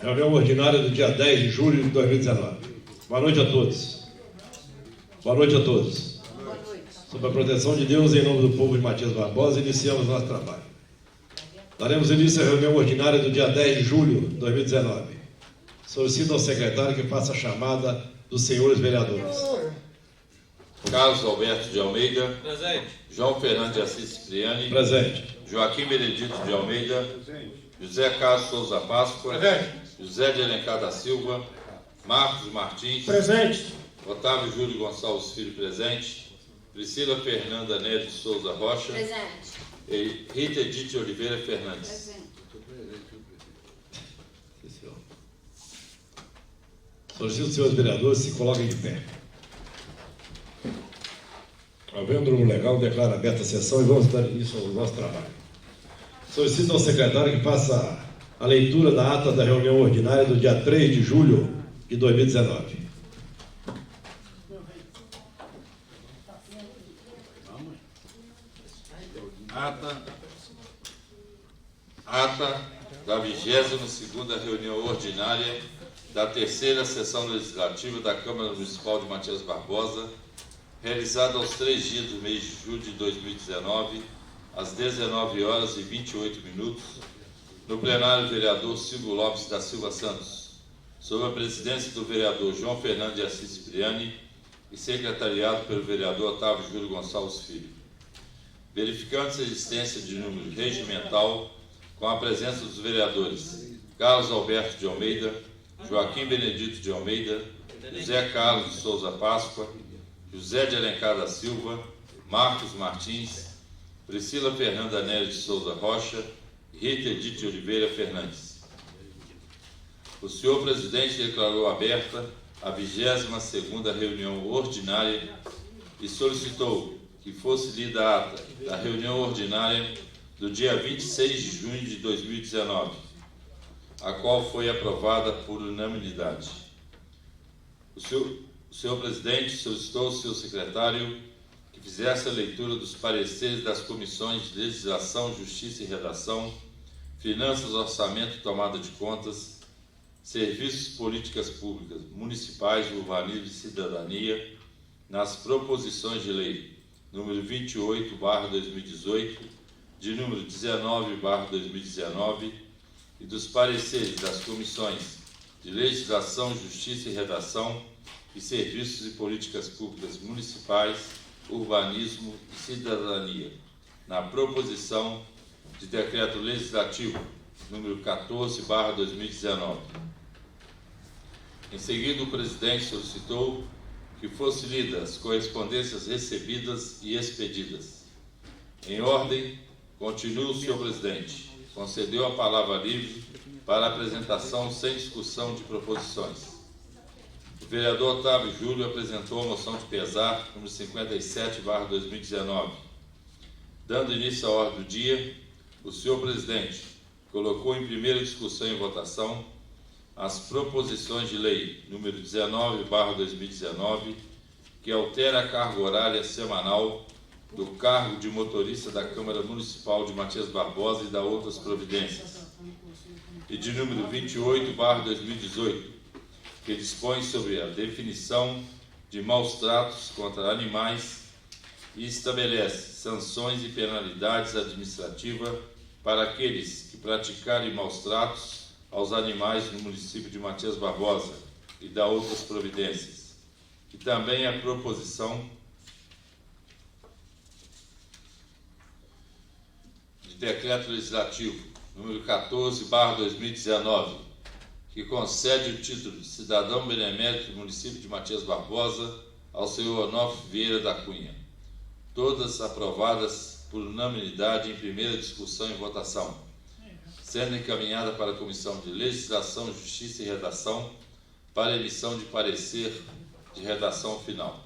Reunião ordinária do dia 10 de julho de 2019. Boa noite a todos. Boa noite a todos. Boa noite. Sob a proteção de Deus, em nome do povo de Matias Barbosa, iniciamos nosso trabalho. Daremos início à reunião ordinária do dia 10 de julho de 2019. Solicito ao secretário que faça a chamada dos senhores vereadores. Carlos Alberto de Almeida. Presente. João Fernando de Assis Cipriani. Presente. Joaquim Benedito de Almeida. José Carlos Souza Páscoa. Presente. José de Alencar da Silva. Marcos Martins. Presente. Otávio Júlio Gonçalves Filho, presente. Priscila Fernanda Nery de Souza Rocha. Presente. E Rita Edith de Oliveira Fernandes. Presente. Solicito os senhores vereadores se coloquem de pé. Havendo o legal, declaro aberta a sessão e vamos dar início ao nosso trabalho. Solicito ao secretário que faça a leitura da ata da reunião ordinária do dia 3 de julho de 2019. Ata da 22ª reunião ordinária da terceira sessão legislativa da Câmara Municipal de Matias Barbosa, realizada aos 3 dias do mês de julho de 2019, às 19h28, no plenário vereador Silvio Lopes da Silva Santos, sob a presidência do vereador João Fernando de Assis Cipriani e secretariado pelo vereador Otávio Júlio Gonçalves Filho. Verificando-se a existência de número regimental, com a presença dos vereadores Carlos Alberto de Almeida, Joaquim Benedito de Almeida, José Carlos de Souza Páscoa, José de Alencar da Silva, Marcos Martins, Priscila Fernanda Nery de Souza Rocha e Rita Edith de Oliveira Fernandes. O senhor presidente declarou aberta a 22ª reunião ordinária e solicitou que fosse lida a ata da reunião ordinária do dia 26 de junho de 2019, a qual foi aprovada por unanimidade. O senhor presidente solicitou ao seu secretário que fizesse a leitura dos pareceres das comissões de Legislação, Justiça e Redação, Finanças, Orçamento e Tomada de Contas, Serviços, Políticas Públicas, Municipais, Urbanismo e Cidadania, nas proposições de lei número 28/2018, de número 19/2019 e dos pareceres das comissões de Legislação, Justiça e Redação e Serviços e Políticas Públicas Municipais, Urbanismo e Cidadania, na proposição de decreto legislativo número 14/2019. Em seguida, o presidente solicitou que fossem lidas as correspondências recebidas e expedidas. Em ordem, continua o senhor presidente. Concedeu a palavra livre para apresentação sem discussão de proposições. O vereador Otávio Júlio apresentou a moção de pesar número 57/2019. Dando início à ordem do dia, o senhor presidente colocou em primeira discussão e votação as proposições de lei número 19/2019, que altera a carga horária semanal do cargo de motorista da Câmara Municipal de Matias Barbosa e da outras providências, e de número 28/2018, que dispõe sobre a definição de maus tratos contra animais e estabelece sanções e penalidades administrativas para aqueles que praticarem maus tratos aos animais no município de Matias Barbosa e da outras providências, e também a proposição de decreto legislativo número 14/2019, que concede o título de cidadão benemérito do município de Matias Barbosa ao senhor Onofre Vieira da Cunha, todas aprovadas por unanimidade em primeira discussão e votação, sendo encaminhada para a Comissão de Legislação, Justiça e Redação para emissão de parecer de redação final.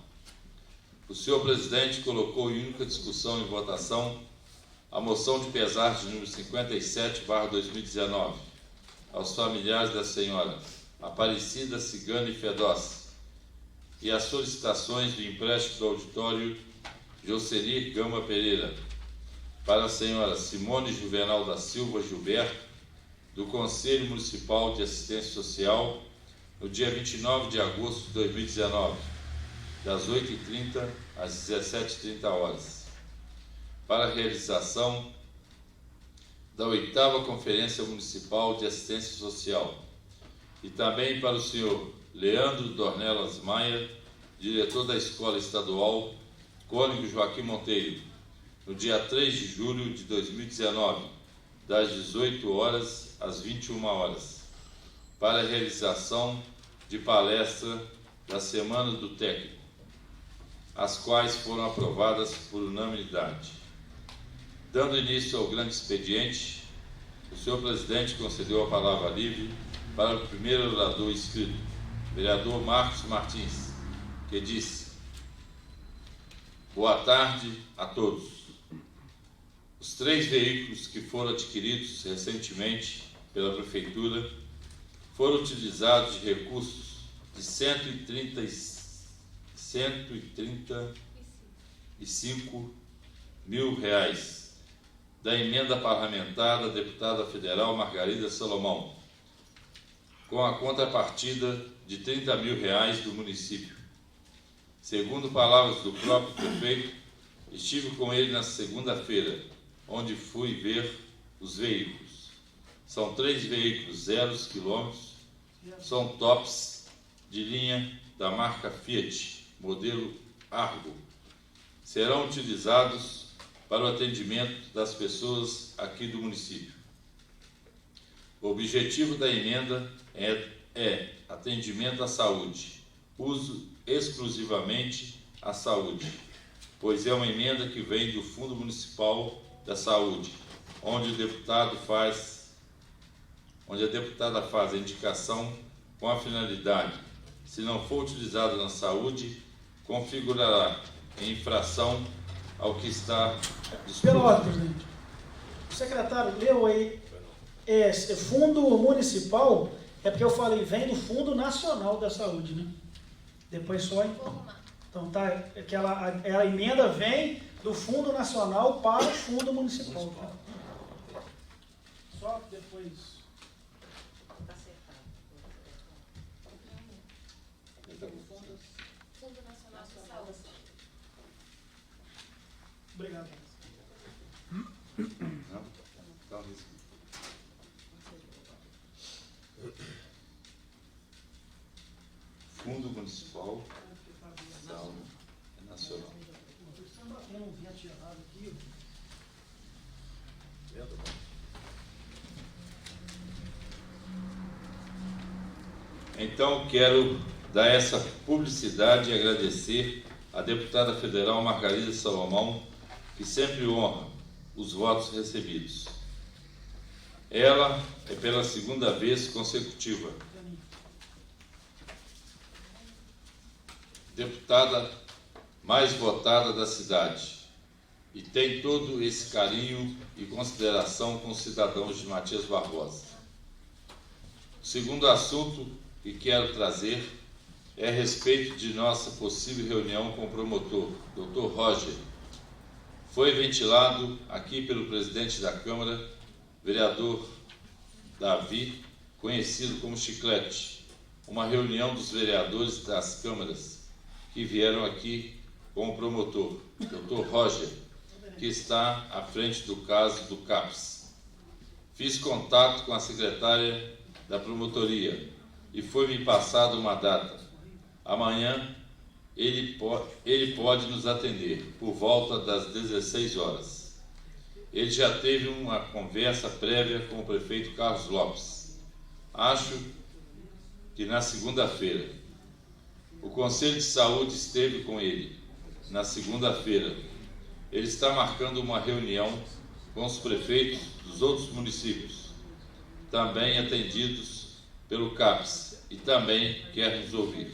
O senhor presidente colocou em única discussão e votação a moção de pesar de número 57/2019 aos familiares da senhora Aparecida Cigano e Fedós e as solicitações do empréstimo do auditório Jocenir Gama Pereira para a senhora Simone Juvenal da Silva Gilberto do Conselho Municipal de Assistência Social no dia 29 de agosto de 2019, das 8h30 às 17h30, para a realização da 8ª Conferência Municipal de Assistência Social, e também para o senhor Leandro Dornelas Maia, diretor da Escola Estadual Cônigo Joaquim Monteiro, no dia 3 de julho de 2019, das 18h às 21h, para a realização de palestra da Semana do Técnico, as quais foram aprovadas por unanimidade. Dando início ao grande expediente, o senhor presidente concedeu a palavra livre para o primeiro orador inscrito, vereador Marcos Martins, que disse: boa tarde a todos. Os 3 veículos que foram adquiridos recentemente pela Prefeitura foram utilizados de recursos de 135 mil reais da emenda parlamentar da deputada federal Margarida Salomão, com a contrapartida de 30 mil reais do município. Segundo palavras do próprio prefeito, estive com ele na segunda-feira, onde fui ver os veículos. São 3 veículos 0 quilômetros, são tops de linha da marca Fiat, modelo Argo. Serão utilizados para o atendimento das pessoas aqui do município. O objetivo da emenda é atendimento à saúde, uso exclusivamente à saúde, pois é uma emenda que vem do Fundo Municipal da Saúde, onde a deputada faz a indicação com a finalidade: se não for utilizado na saúde, configurará em infração ao que está disposto. Pela ordem, presidente. O secretário leu aí, Fundo Municipal, é porque eu falei, vem do Fundo Nacional da Saúde, né? Depois só informar. Então tá, a emenda vem do Fundo Nacional para o Fundo Municipal. Tá? Só depois. Fundo Nacional de Saúde. Obrigado. Não? Então, Fundo Municipal de Saúde Nacional. Eu não vinha tirado aqui. Então, quero dar essa publicidade e agradecer à deputada federal Margarida Salomão, que sempre honra os votos recebidos. Ela é pela 2ª vez consecutiva deputada mais votada da cidade e tem todo esse carinho e consideração com os cidadãos de Matias Barbosa. O segundo assunto que quero trazer é a respeito de nossa possível reunião com o promotor, Dr. Roger. Foi ventilado aqui pelo presidente da Câmara, vereador Davi, conhecido como Chiclete, uma reunião dos vereadores das câmaras que vieram aqui com o promotor, Dr. Roger, que está à frente do caso do CAPS. Fiz contato com a secretária da promotoria e foi-me passada uma data. Amanhã ele pode nos atender por volta das 16h. Ele já teve uma conversa prévia com o prefeito Carlos Lopes. Acho que na segunda-feira. O Conselho de Saúde esteve com ele na segunda-feira. Ele está marcando uma reunião com os prefeitos dos outros municípios, também atendidos pelo CAPS, e também quer nos ouvir.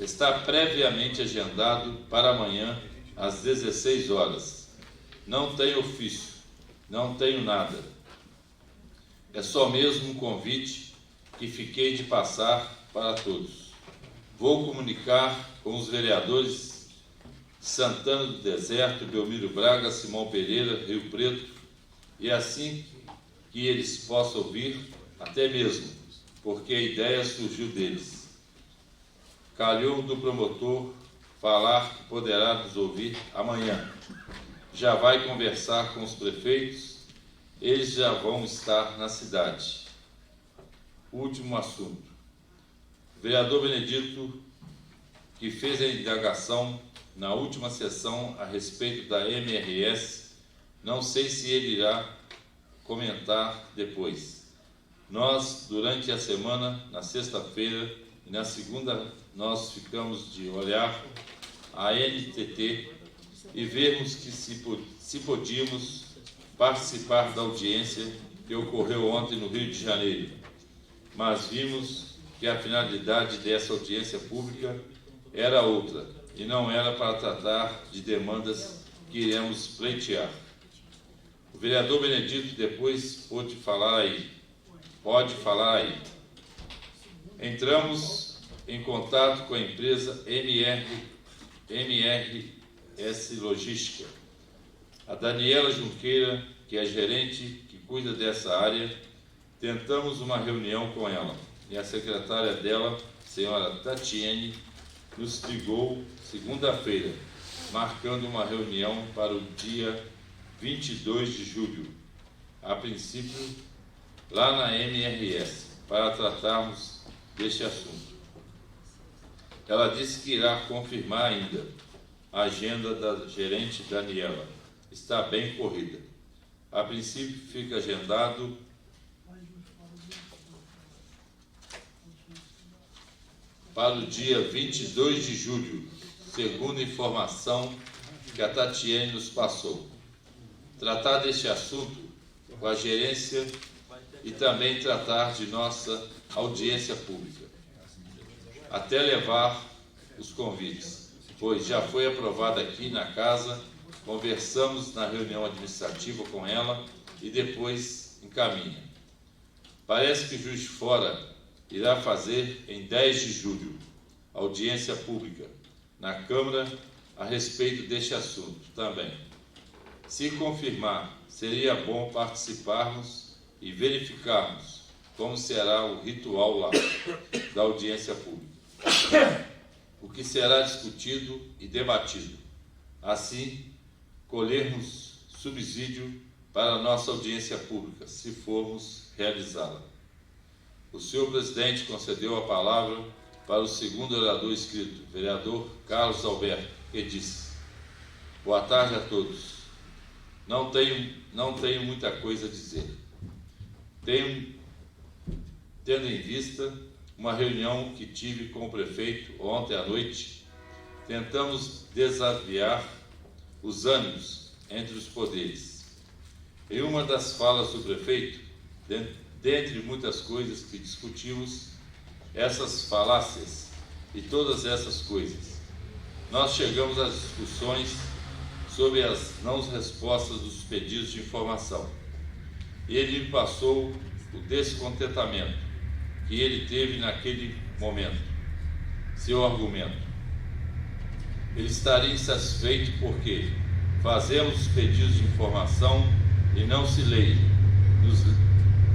Está previamente agendado para amanhã às 16h. Não tenho ofício, não tenho nada. É só mesmo um convite que fiquei de passar para todos. Vou comunicar com os vereadores de Santana do Deserto, Belmiro Braga, Simão Pereira, Rio Preto, e assim que eles possam ouvir, até mesmo, porque a ideia surgiu deles. Calhou do promotor falar que poderá nos ouvir amanhã. Já vai conversar com os prefeitos, eles já vão estar na cidade. Último assunto. O vereador Benedito, que fez a indagação na última sessão a respeito da MRS, não sei se ele irá comentar depois. Nós, durante a semana, na sexta-feira e na segunda, nós ficamos de olhar a NTT e vermos que se podíamos participar da audiência que ocorreu ontem no Rio de Janeiro. Mas vimos que a finalidade dessa audiência pública era outra, e não era para tratar de demandas que iremos pleitear. O vereador Benedito depois pode falar aí. Entramos em contato com a empresa MRS Logística. A Daniela Junqueira, que é gerente que cuida dessa área, tentamos uma reunião com ela, e a secretária dela, senhora Tatiane, nos ligou segunda-feira, marcando uma reunião para o dia 22 de julho, a princípio, lá na MRS, para tratarmos deste assunto. Ela disse que irá confirmar ainda a agenda da gerente Daniela. Está bem corrida. A princípio, fica agendado para o dia 22 de julho, segundo a informação que a Tatiane nos passou. Tratar deste assunto com a gerência e também tratar de nossa audiência pública, até levar os convites, pois já foi aprovada aqui na casa, conversamos na reunião administrativa com ela e depois encaminha. Parece que Juiz de Fora irá fazer em 10 de julho audiência pública na Câmara a respeito deste assunto também. Se confirmar, seria bom participarmos e verificarmos como será o ritual lá da audiência pública, o que será discutido e debatido. Assim, colhermos subsídio para a nossa audiência pública, se formos realizá-la. O senhor presidente concedeu a palavra para o segundo orador inscrito, vereador Carlos Alberto, que disse: boa tarde a todos. Não tenho muita coisa a dizer. Tendo em vista uma reunião que tive com o prefeito ontem à noite, tentamos desaviar os ânimos entre os poderes. Em uma das falas do prefeito, dentre muitas coisas que discutimos, essas falácias e todas essas coisas, nós chegamos às discussões sobre as não respostas dos pedidos de informação. E ele me passou o descontentamento que ele teve naquele momento. Seu argumento: ele estaria insatisfeito porque fazemos os pedidos de informação e não se leem.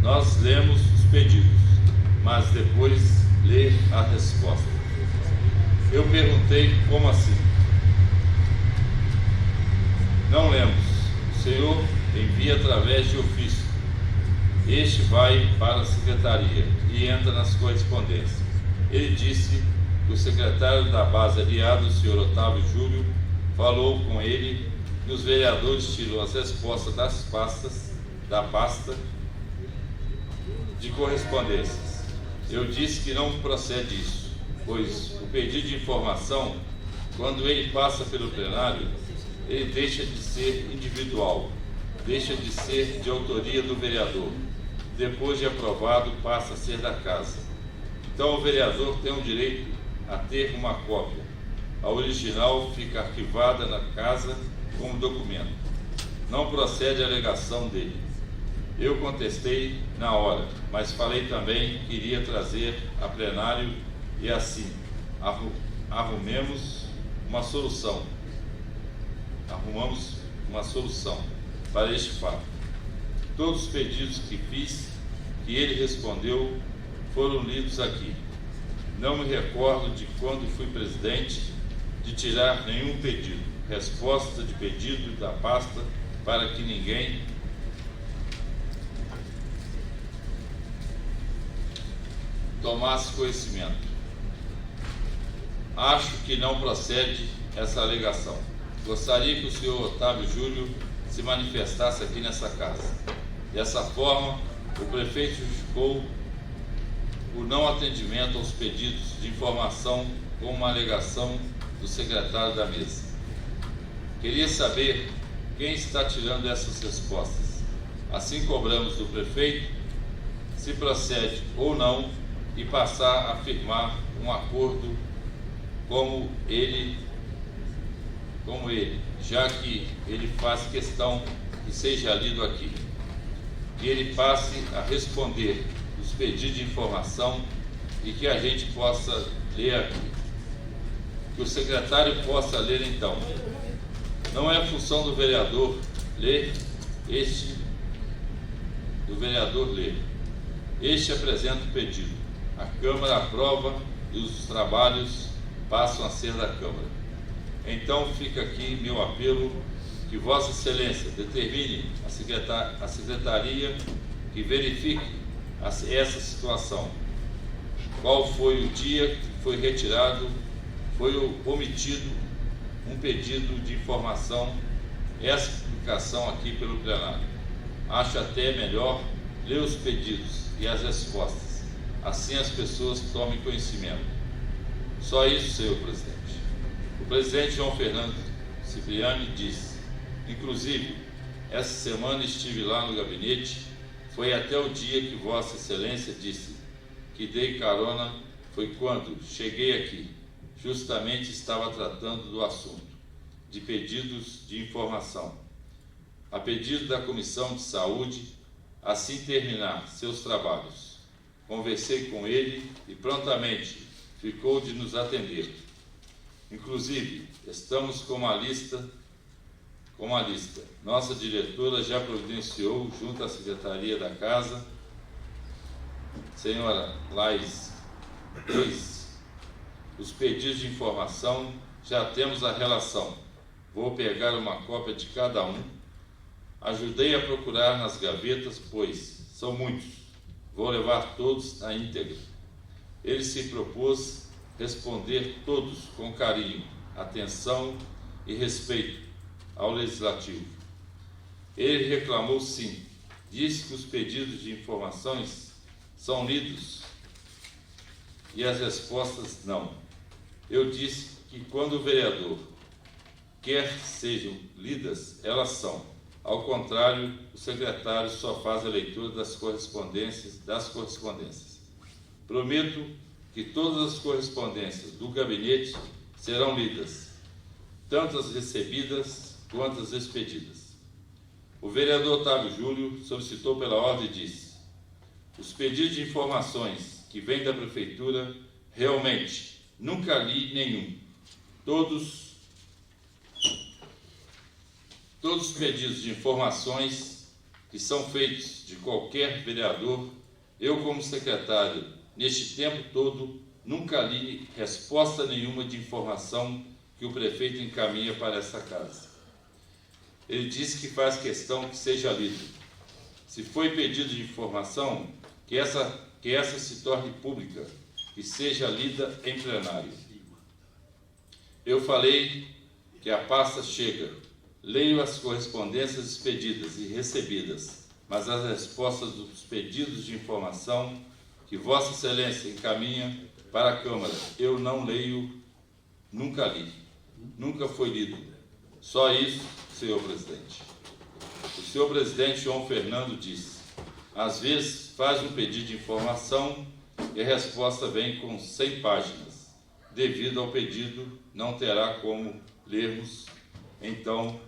Nós lemos os pedidos, mas depois lê a resposta. Eu perguntei: como assim? Não lemos. O senhor envia através de ofício. Este vai para a secretaria e entra nas correspondências. Ele disse que o secretário da base aliado, o senhor Otávio Júlio, falou com ele e os vereadores tirou as respostas da pasta de correspondências. Eu disse que não procede isso, pois o pedido de informação, quando ele passa pelo plenário, ele deixa de ser individual, deixa de ser de autoria do vereador. Depois de aprovado, passa a ser da casa. Então o vereador tem o direito a ter uma cópia. A original fica arquivada na casa como documento. Não procede a alegação dele. Eu contestei na hora, mas falei também que iria trazer a plenário e assim arrumamos uma solução para este fato. Todos os pedidos que fiz, que ele respondeu, foram lidos aqui. Não me recordo de quando fui presidente de tirar nenhum pedido, resposta de pedido da pasta para que ninguém tomasse conhecimento. Acho que não procede essa alegação. Gostaria que o senhor Otávio Júlio se manifestasse aqui nessa casa. Dessa forma, o prefeito justificou o não atendimento aos pedidos de informação com uma alegação do secretário da mesa. Queria saber quem está tirando essas respostas. Assim cobramos do prefeito se procede ou não e passar a firmar um acordo como ele, já que ele faz questão que seja lido aqui. Que ele passe a responder os pedidos de informação e que a gente possa ler aqui. Que o secretário possa ler então. Não é função do vereador ler, este apresenta o pedido. A Câmara aprova e os trabalhos passam a ser da Câmara. Então fica aqui meu apelo que Vossa Excelência determine a Secretaria que verifique essa situação. Qual foi o dia que foi omitido um pedido de informação, essa explicação aqui pelo plenário. Acho até melhor ler os pedidos e as respostas, assim as pessoas tomem conhecimento. Só isso, senhor presidente. O presidente João Fernando Cipriani disse: inclusive, essa semana estive lá no gabinete, foi até o dia que Vossa Excelência disse que dei carona, foi quando cheguei aqui. Justamente estava tratando do assunto, de pedidos de informação. A pedido da Comissão de Saúde, assim terminar seus trabalhos. Conversei com ele e prontamente ficou de nos atender. Inclusive, estamos com uma lista. Nossa diretora já providenciou, junto à Secretaria da Casa, senhora Laís, os pedidos de informação, já temos a relação. Vou pegar uma cópia de cada um. Ajudei a procurar nas gavetas, pois são muitos. Vou levar todos na íntegra. Ele se propôs responder todos com carinho, atenção e respeito ao Legislativo. Ele reclamou sim, disse que os pedidos de informações são lidos e as respostas não. Eu disse que quando o vereador quer sejam lidas, elas são. Ao contrário, o secretário só faz a leitura das correspondências. Prometo que todas as correspondências do gabinete serão lidas, tanto as recebidas quanto as expedidas. O vereador Otávio Júlio solicitou pela ordem e disse: os pedidos de informações que vêm da Prefeitura, realmente nunca li nenhum. Todos os pedidos de informações que são feitos de qualquer vereador, eu como secretário, neste tempo todo, nunca li resposta nenhuma de informação que o prefeito encaminha para essa casa. Ele disse que faz questão que seja lido. Se foi pedido de informação, que essa se torne pública, que seja lida em plenário. Eu falei que a pasta chega, leio as correspondências expedidas e recebidas, mas as respostas dos pedidos de informação que Vossa Excelência encaminha para a Câmara, eu não leio, nunca li, nunca foi lido. Só isso, senhor presidente. O senhor presidente João Fernando disse: às vezes faz um pedido de informação e a resposta vem com 100 páginas. Devido ao pedido, não terá como lermos, então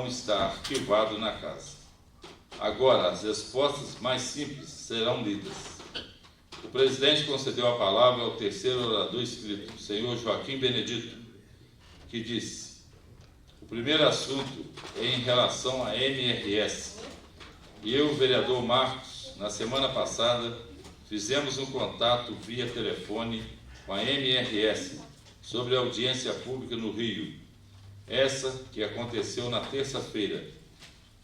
está arquivado na casa. Agora, as respostas mais simples serão lidas. O presidente concedeu a palavra ao terceiro orador inscrito, o senhor Joaquim Benedito, que disse: o primeiro assunto é em relação à MRS. Eu, o vereador Marcos, na semana passada, fizemos um contato via telefone com a MRS sobre a audiência pública no Rio, essa que aconteceu na terça-feira,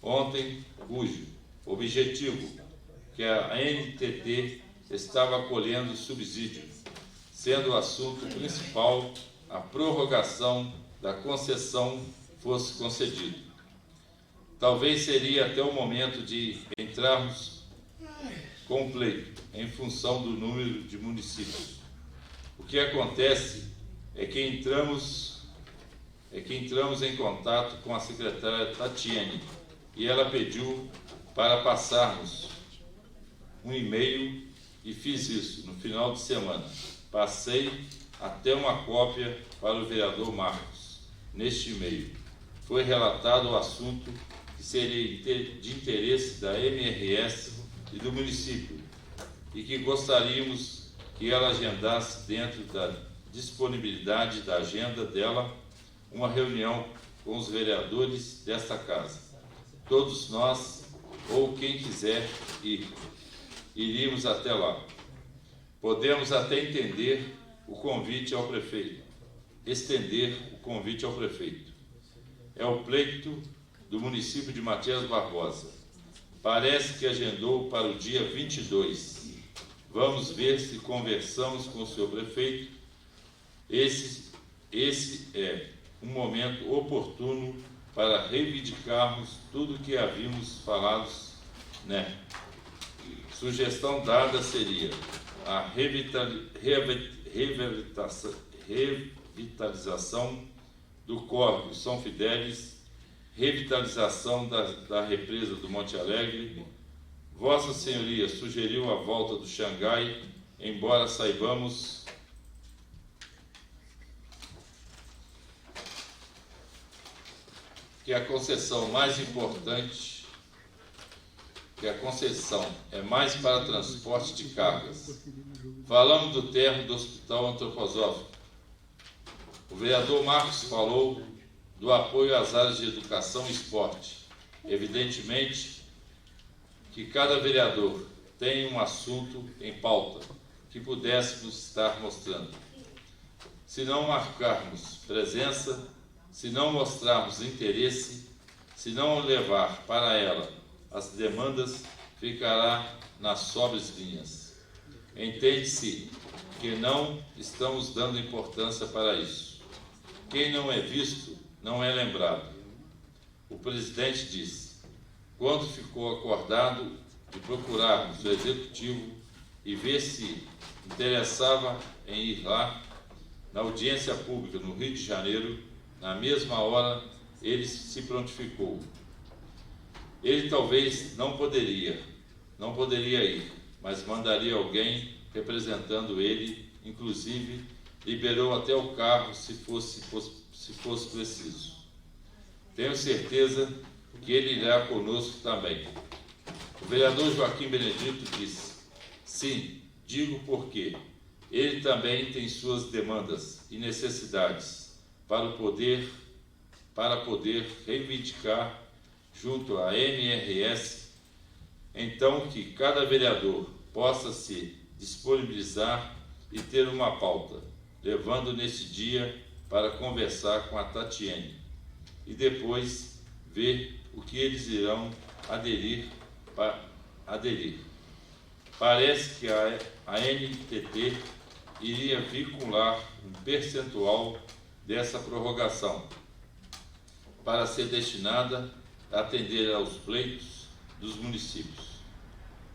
ontem, cujo objetivo que a NTT estava acolhendo subsídio, sendo o assunto principal a prorrogação da concessão fosse concedido. Talvez seria até o momento de entrarmos com o pleito, em função do número de municípios. O que acontece é que entramos em contato com a secretária Tatiane e ela pediu para passarmos um e-mail e fiz isso no final de semana. Passei até uma cópia para o vereador Marcos. Neste e-mail foi relatado o assunto que seria de interesse da MRS e do município e que gostaríamos que ela agendasse dentro da disponibilidade da agenda dela uma reunião com os vereadores desta casa. Todos nós, ou quem quiser ir, iríamos até lá. Podemos até estender o convite ao prefeito. É o pleito do município de Matias Barbosa. Parece que agendou para o dia 22. Vamos ver se conversamos com o senhor prefeito. Esse é um momento oportuno para reivindicarmos tudo o que havíamos falado, né? Sugestão dada seria a revitalização do Córrego São Fidélis, revitalização da represa do Monte Alegre. Vossa Senhoria sugeriu a volta do Xangai, embora saibamos que a concessão é mais para transporte de cargas. Falamos do térreo do Hospital Antroposófico. O vereador Marcos falou do apoio às áreas de educação e esporte. Evidentemente que cada vereador tem um assunto em pauta que pudéssemos estar mostrando. Se não marcarmos presença, se não mostrarmos interesse, se não levar para ela as demandas, ficará nas sóbrias linhas. Entende-se que não estamos dando importância para isso. Quem não é visto, não é lembrado. O presidente disse, quando ficou acordado de procurarmos o executivo e ver se interessava em ir lá, na audiência pública no Rio de Janeiro, na mesma hora, ele se prontificou. Ele talvez não poderia ir, mas mandaria alguém representando ele, inclusive liberou até o carro se fosse preciso. Tenho certeza que ele irá conosco também. O vereador Joaquim Benedito disse, sim, digo porque ele também tem suas demandas e necessidades para poder reivindicar junto à MRS, então que cada vereador possa se disponibilizar e ter uma pauta, levando nesse dia para conversar com a Tatiane e depois ver o que eles irão aderir. Parece que a NTT iria vincular um percentual dessa prorrogação para ser destinada a atender aos pleitos dos municípios.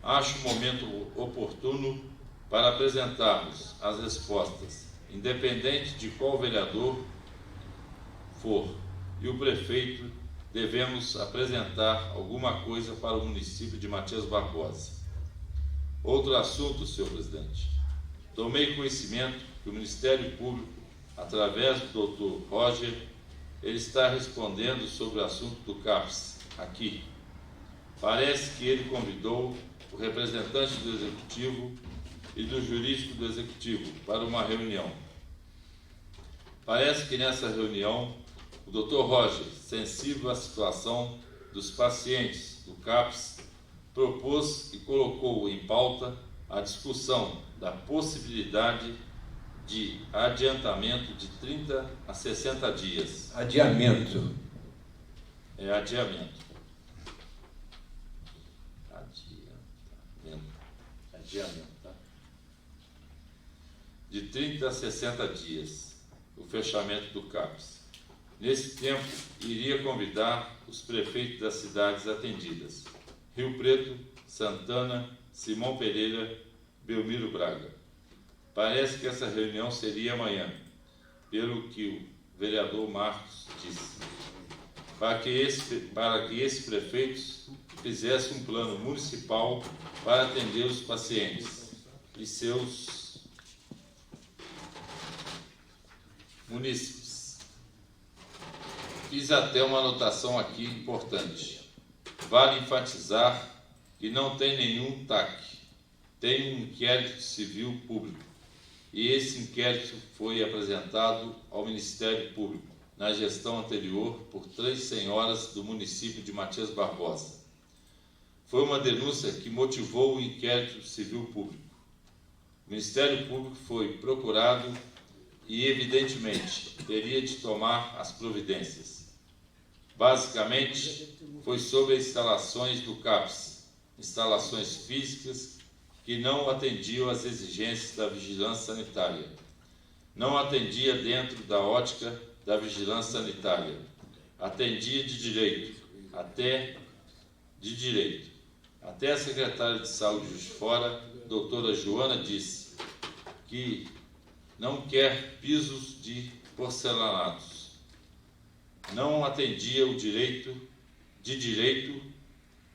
Acho o momento oportuno para apresentarmos as respostas, independente de qual vereador for, e o prefeito devemos apresentar alguma coisa para o município de Matias Barbosa. Outro assunto, senhor presidente. Tomei conhecimento que o Ministério Público, através do Dr. Roger, ele está respondendo sobre o assunto do CAPS aqui. Parece que ele convidou o representante do Executivo e do jurídico do Executivo para uma reunião. Parece que nessa reunião O Dr. Roger, sensível à situação dos pacientes do CAPS, propôs e colocou em pauta a discussão da possibilidade de adiantamento de 30 a 60 dias. Adiamento. É adiamento. Adiamento, tá? De 30 a 60 dias, o fechamento do CAPS. Nesse tempo, iria convidar os prefeitos das cidades atendidas: Rio Preto, Santana, Simão Pereira, Belmiro Braga. Parece que essa reunião seria amanhã, pelo que o vereador Marcos disse, para que esses prefeitos fizessem um plano municipal para atender os pacientes e seus munícipes. Fiz até uma anotação aqui importante. Vale enfatizar que não tem nenhum TAC, tem um inquérito civil público. E esse inquérito foi apresentado ao Ministério Público na gestão anterior por 3 senhoras do município de Matias Barbosa. Foi uma denúncia que motivou o inquérito civil público. O Ministério Público foi procurado e, evidentemente, teria de tomar as providências. Basicamente, foi sobre as instalações do CAPS, instalações físicas que não atendiam às exigências da vigilância sanitária. Não atendia dentro da ótica da vigilância sanitária. Atendia de direito. Até a secretária de Saúde de Juiz de Fora, doutora Joana, disse que não quer pisos de porcelanatos. Não atendia o direito,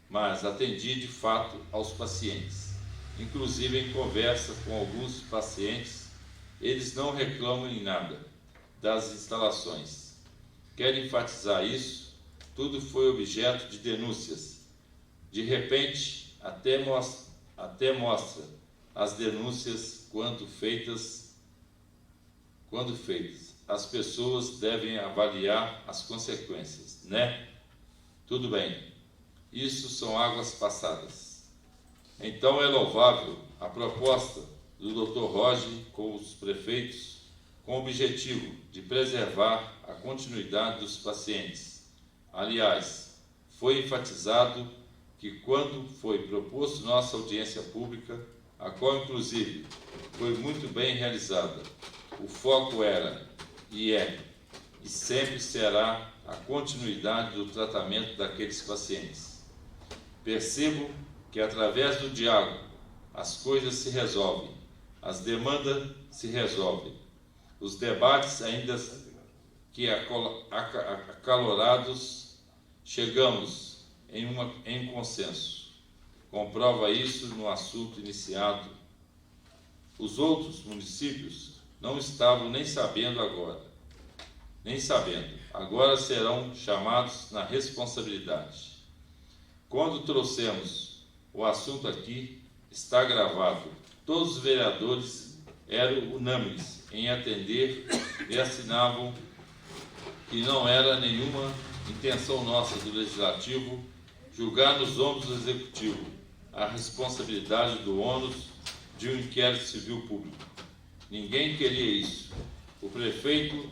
mas atendia de fato aos pacientes. Inclusive, em conversa com alguns pacientes, eles não reclamam em nada das instalações. Quero enfatizar isso, tudo foi objeto de denúncias. De repente, até mostra as denúncias quando feitas. As pessoas devem avaliar as consequências, né? Tudo bem, isso são águas passadas. Então é louvável a proposta do Dr. Roger com os prefeitos, com o objetivo de preservar a continuidade dos pacientes. Aliás, foi enfatizado que quando foi proposto nossa audiência pública, a qual inclusive foi muito bem realizada, o foco era e sempre será a continuidade do tratamento daqueles pacientes. Percebo que através do diálogo as coisas se resolvem, as demandas se resolvem, os debates ainda que acalorados, chegamos em consenso. Comprova isso no assunto iniciado. Os outros municípios não estavam nem sabendo, agora serão chamados na responsabilidade. Quando trouxemos o assunto aqui, está gravado, todos os vereadores eram unânimes em atender e assinavam que não era nenhuma intenção nossa do Legislativo julgar nos ombros do Executivo a responsabilidade do ônus de um inquérito civil público. Ninguém queria isso. O prefeito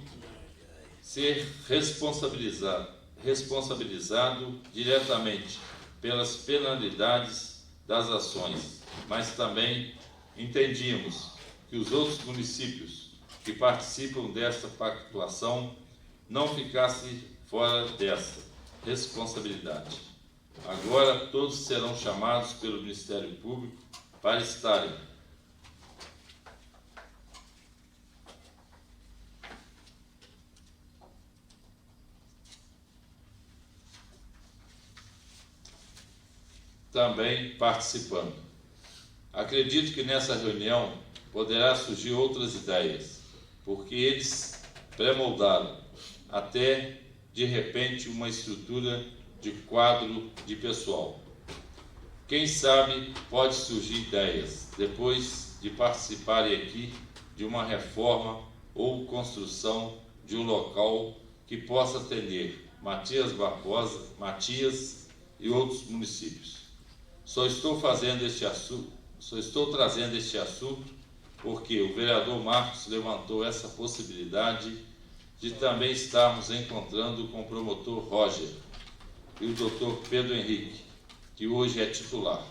ser responsabilizado diretamente pelas penalidades das ações, mas também entendíamos que os outros municípios que participam desta pactuação não ficassem fora dessa responsabilidade. Agora todos serão chamados pelo Ministério Público para estarem também participando. Acredito que nessa reunião poderá surgir outras ideias, porque eles pré-moldaram até de repente uma estrutura de quadro de pessoal. Quem sabe pode surgir ideias depois de participarem aqui de uma reforma ou construção de um local que possa atender Matias e outros municípios. Só estou trazendo este assunto porque o vereador Marcos levantou essa possibilidade de também estarmos encontrando com o promotor Roger e o doutor Pedro Henrique, que hoje é titular,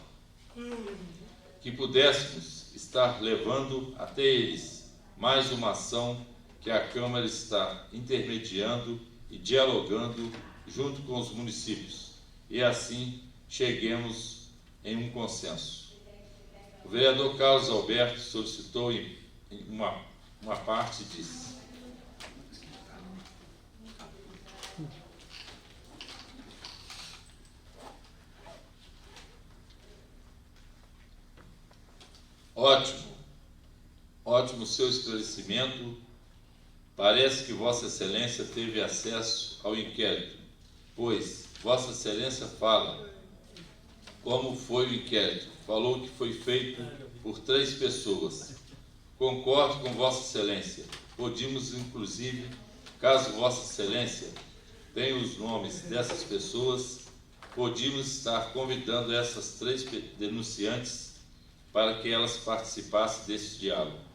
que pudéssemos estar levando até eles mais uma ação que a Câmara está intermediando e dialogando junto com os municípios, e assim cheguemos em um consenso. O vereador Carlos Alberto solicitou em uma parte e disse: ótimo seu esclarecimento. Parece que Vossa Excelência teve acesso ao inquérito, pois Vossa Excelência fala como foi o inquérito. Falou que foi feito por 3 pessoas. Concordo com Vossa Excelência. Podíamos, inclusive, caso Vossa Excelência tenha os nomes dessas pessoas, podíamos estar convidando essas 3 denunciantes para que elas participassem desse diálogo.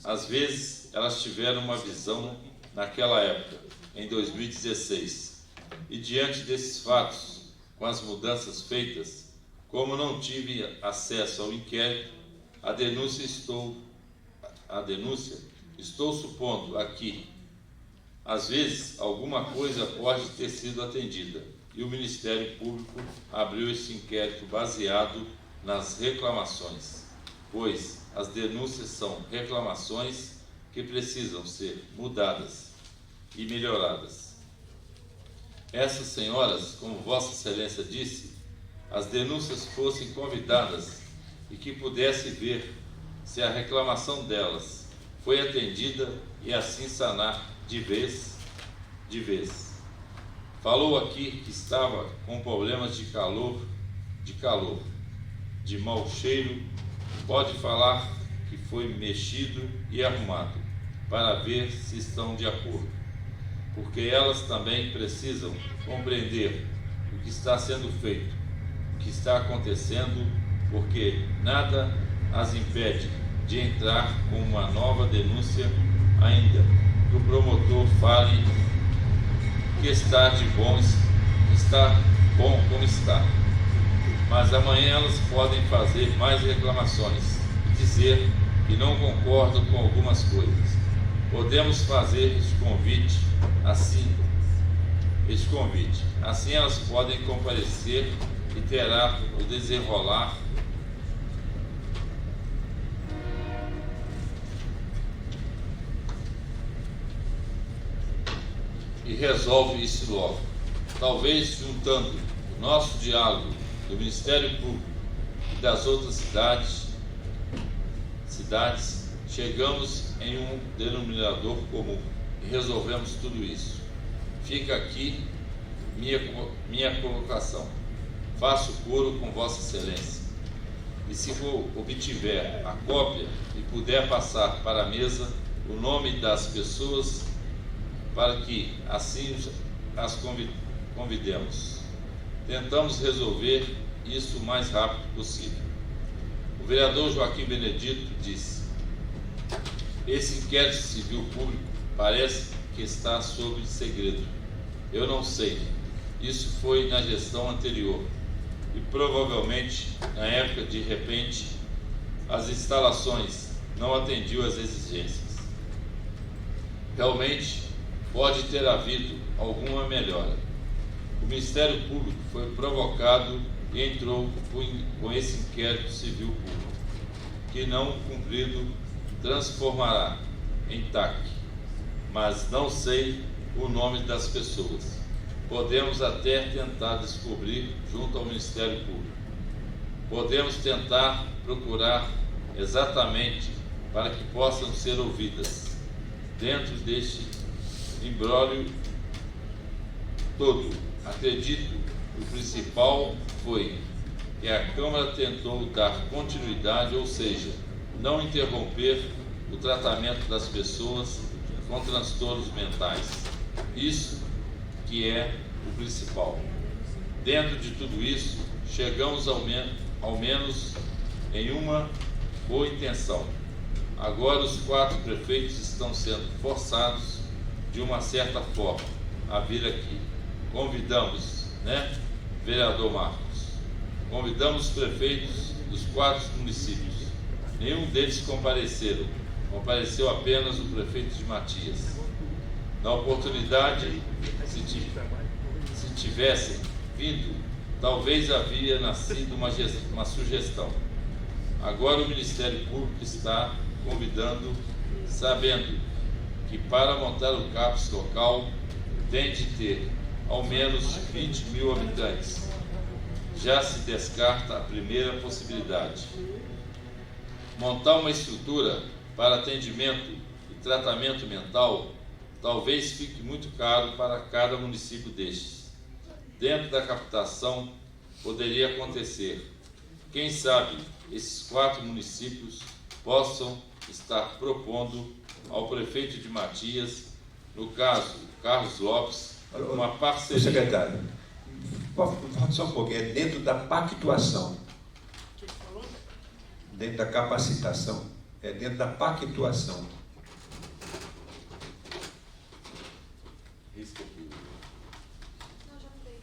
Às vezes, elas tiveram uma visão naquela época, em 2016, e diante desses fatos, com as mudanças feitas, como não tive acesso ao inquérito, a denúncia estou supondo aqui, às vezes, alguma coisa pode ter sido atendida, e o Ministério Público abriu esse inquérito baseado nas reclamações, pois as denúncias são reclamações que precisam ser mudadas e melhoradas. Essas senhoras, como Vossa Excelência disse, as denúncias fossem convidadas e que pudesse ver se a reclamação delas foi atendida e assim sanar de vez. Falou aqui que estava com problemas de calor, de mau cheiro. Pode falar que foi mexido e arrumado para ver se estão de acordo, porque elas também precisam compreender o que está sendo feito, o que está acontecendo, porque nada as impede de entrar com uma nova denúncia, ainda que o promotor fale que está bom como está. Mas amanhã elas podem fazer mais reclamações e dizer que não concordam com algumas coisas. Podemos fazer este convite. Assim elas podem comparecer e terá o desenrolar e resolve isso logo. Talvez juntando o nosso diálogo do Ministério Público e das outras cidades, chegamos em um denominador comum e resolvemos tudo isso. Fica aqui minha colocação. Faço coro com Vossa Excelência. E se obtiver a cópia e puder passar para a mesa o nome das pessoas, para que assim as convidemos. Tentamos resolver isso o mais rápido possível. O vereador Joaquim Benedito disse: esse inquérito civil público parece que está sob segredo. Eu não sei. Isso foi na gestão anterior e provavelmente na época, de repente, as instalações não atendiam às exigências. Realmente pode ter havido alguma melhora. O Ministério Público foi provocado e entrou com esse inquérito civil público, que não cumprido transformará em TAC, mas não sei o nome das pessoas. Podemos até tentar descobrir junto ao Ministério Público. Podemos tentar procurar exatamente para que possam ser ouvidas dentro deste imbróglio todo. Acredito que o principal foi que a Câmara tentou dar continuidade, ou seja, não interromper o tratamento das pessoas com transtornos mentais. Isso que é o principal. Dentro de tudo isso, chegamos ao menos em uma boa intenção. Agora os 4 prefeitos estão sendo forçados, de uma certa forma, a vir aqui. Convidamos, vereador Marcos, convidamos os prefeitos dos 4 municípios. Nenhum deles compareceram. Compareceu apenas o prefeito de Matias. Na oportunidade, se tivessem vindo, talvez havia nascido uma sugestão. Agora o Ministério Público está convidando, sabendo que para montar o CAPS local tem de ter ao menos 20 mil habitantes. Já se descarta a primeira possibilidade. Montar uma estrutura para atendimento e tratamento mental talvez fique muito caro para cada município destes. Dentro da captação poderia acontecer. Quem sabe esses 4 municípios possam estar propondo ao prefeito de Matias, no caso, Carlos Lopes, uma parceria. Secretário, só um pouquinho, é dentro da pactuação. Dentro da capacitação, é dentro da pactuação. Risco aqui. Não, já mudei.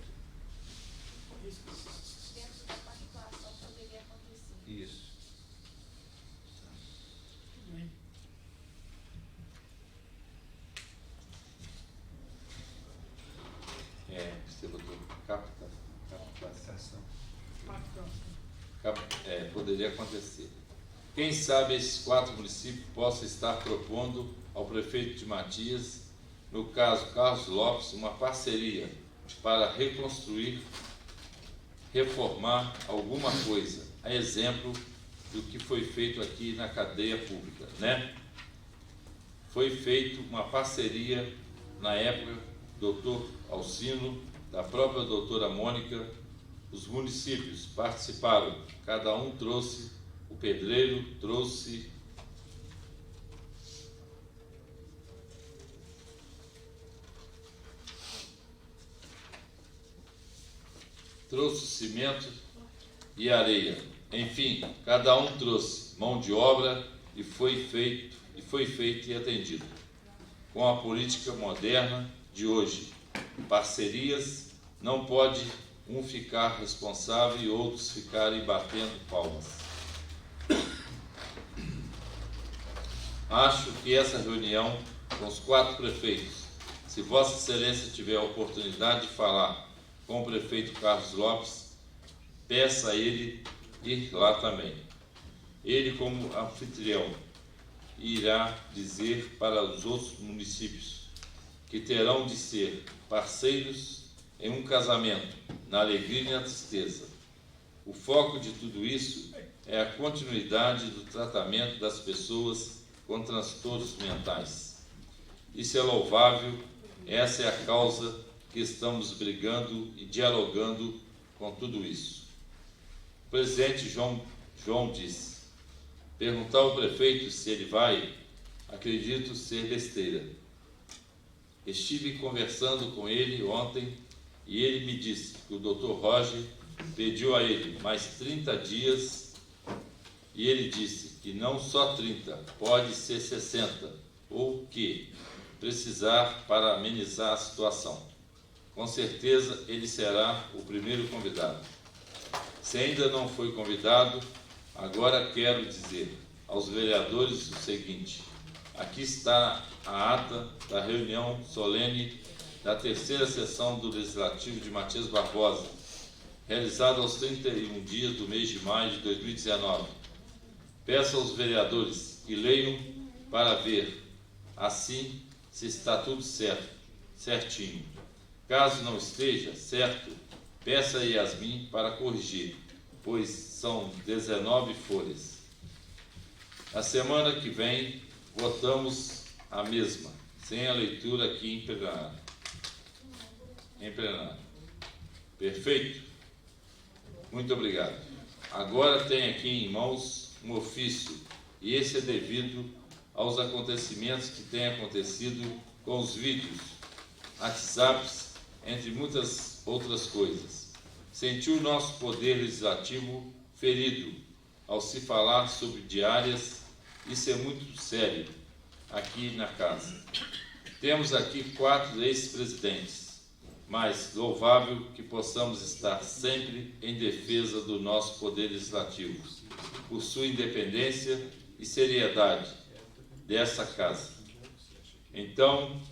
Dentro da pactuação poderia acontecer. Isso. Você botou captação. Poderia acontecer. Quem sabe esses 4 municípios possam estar propondo ao prefeito de Matias, no caso Carlos Lopes, uma parceria para reconstruir, reformar alguma coisa, a exemplo do que foi feito aqui na cadeia pública, Foi feita uma parceria na época, doutor Alcino, da própria doutora Mônica, os municípios participaram, cada um trouxe, o pedreiro trouxe cimento e areia. Enfim, cada um trouxe mão de obra e foi feito e atendido. Com a política moderna de hoje, parcerias, não pode um ficar responsável e outros ficarem batendo palmas. Acho que essa reunião com os 4 prefeitos, se Vossa Excelência tiver a oportunidade de falar com o prefeito Carlos Lopes, peça a ele ir lá também. Ele, como anfitrião, irá dizer para os outros municípios que terão de ser parceiros em um casamento, na alegria e na tristeza. O foco de tudo isso é a continuidade do tratamento das pessoas com transtornos mentais. Isso é louvável, essa é a causa que estamos brigando e dialogando com tudo isso. O presidente João disse: perguntar ao prefeito se ele vai, acredito ser besteira. Estive conversando com ele ontem e ele me disse que o Dr. Roger pediu a ele mais 30 dias e ele disse que não só 30, pode ser 60, ou que precisar para amenizar a situação. Com certeza ele será o primeiro convidado. Se ainda não foi convidado, agora quero dizer aos vereadores o seguinte: aqui está a ata da reunião solene da 3ª sessão do Legislativo de Matias Barbosa, realizada aos 31 dias do mês de maio de 2019. Peço aos vereadores que leiam para ver, assim, se está tudo certinho. Caso não esteja certo, peça a Yasmin para corrigir, pois são 19 folhas. Na semana que vem, votamos a mesma, sem a leitura aqui em plenário. Perfeito? Muito obrigado. Agora tem aqui em mãos um ofício, e esse é devido aos acontecimentos que têm acontecido com os vídeos WhatsApps, entre muitas outras coisas. Sentiu nosso poder legislativo ferido ao se falar sobre diárias. Isso é muito sério aqui na casa. Temos aqui 4 ex-presidentes, mas louvável que possamos estar sempre em defesa do nosso poder legislativo, por sua independência e seriedade dessa casa. Então,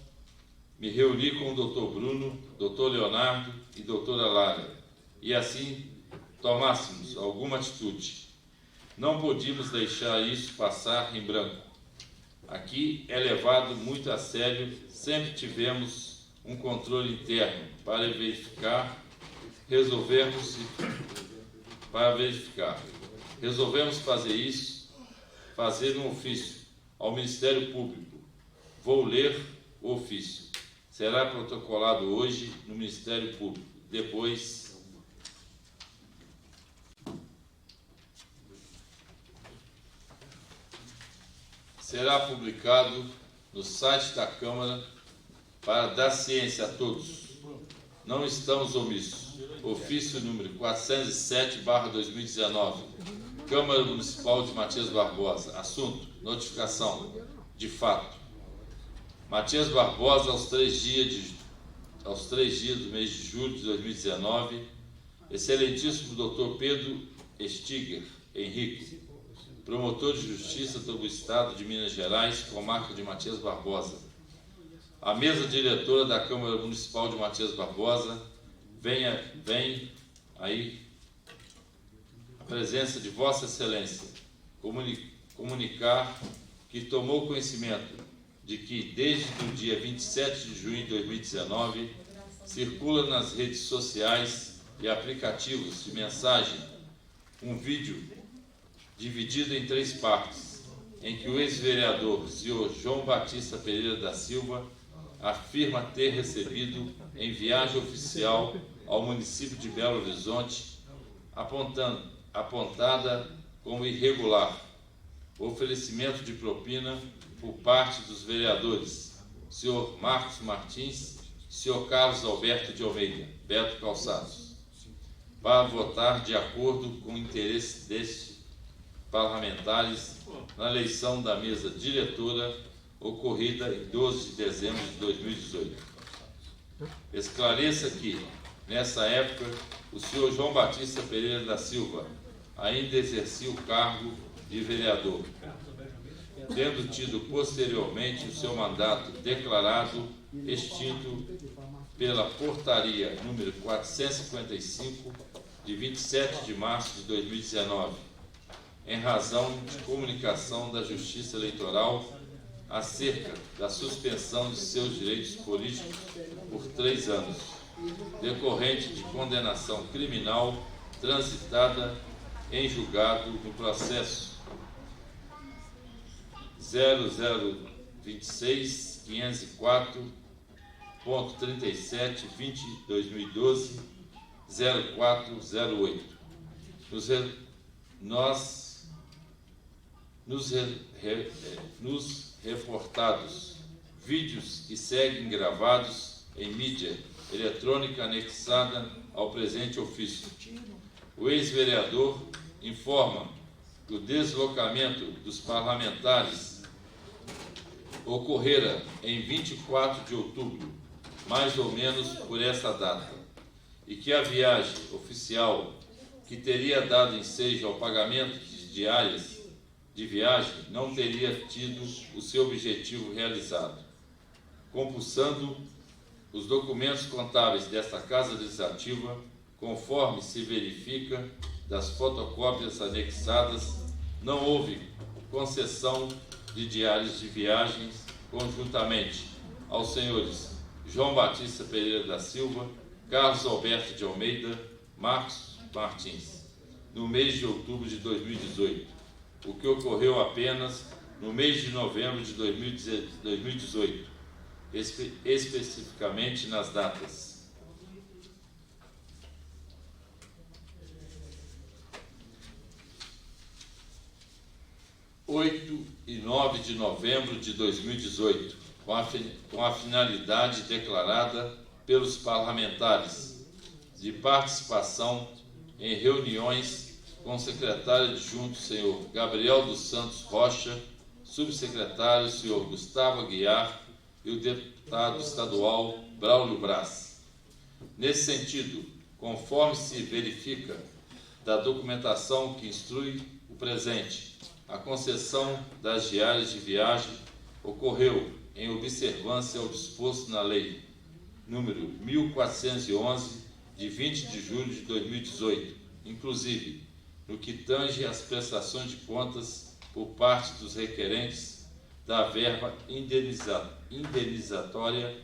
me reuni com o Dr. Bruno, Dr. Leonardo e doutora Lara, e assim tomássemos alguma atitude. Não podíamos deixar isso passar em branco. Aqui é levado muito a sério, sempre tivemos um controle interno para verificar, resolvemos fazer um ofício ao Ministério Público. Vou ler o ofício. Será protocolado hoje no Ministério Público. Depois será publicado no site da Câmara para dar ciência a todos. Não estamos omissos. Ofício número 407/2019. Câmara Municipal de Matias Barbosa. Assunto: notificação de fato. Matias Barbosa, aos 3 dias do mês de julho de 2019, excelentíssimo Dr. Pedro Estiger Henrique, promotor de justiça do Estado de Minas Gerais, comarca de Matias Barbosa. A mesa diretora da Câmara Municipal de Matias Barbosa vem aí a presença de Vossa Excelência comunicar que tomou conhecimento de que desde o dia 27 de junho de 2019 circula nas redes sociais e aplicativos de mensagem um vídeo dividido em 3 partes, em que o ex-vereador senhor João Batista Pereira da Silva afirma ter recebido em viagem oficial ao município de Belo Horizonte, apontada como irregular, oferecimento de propina por parte dos vereadores senhor Marcos Martins e senhor Carlos Alberto de Almeida, Beto Calçados, para votar de acordo com o interesse destes parlamentares na eleição da mesa diretora ocorrida em 12 de dezembro de 2018. Esclareça que, nessa época, o senhor João Batista Pereira da Silva ainda exercia o cargo de vereador, tendo tido posteriormente o seu mandato declarado extinto pela portaria número 455 de 27 de março de 2019, em razão de comunicação da Justiça Eleitoral acerca da suspensão de seus direitos políticos por 3 anos, decorrente de condenação criminal transitada em julgado no processo 0026.504.37.2012 0408. Nos reportados vídeos que seguem gravados em mídia eletrônica anexada ao presente ofício. O ex-vereador informa que o deslocamento dos parlamentares ocorrera em 24 de outubro, mais ou menos por essa data, e que a viagem oficial que teria dado ensejo ao pagamento de diárias de viagem não teria tido o seu objetivo realizado, compulsando os documentos contábeis desta Casa Legislativa, conforme se verifica das fotocópias anexadas, não houve concessão de diários de viagens conjuntamente aos senhores João Batista Pereira da Silva, Carlos Alberto de Almeida, Marcos Martins, no mês de outubro de 2018, o que ocorreu apenas no mês de novembro de 2018, especificamente nas datas 8 e 9 de novembro de 2018, com a finalidade declarada pelos parlamentares de participação em reuniões com o secretário adjunto, senhor Gabriel dos Santos Rocha, subsecretário, senhor Gustavo Aguiar, e o deputado estadual Braulio Braz. Nesse sentido, conforme se verifica da documentação que instrui o presente, a concessão das diárias de viagem ocorreu em observância ao disposto na Lei número 1411, de 20 de julho de 2018, inclusive no que tange às prestações de contas por parte dos requerentes da verba indenizatória,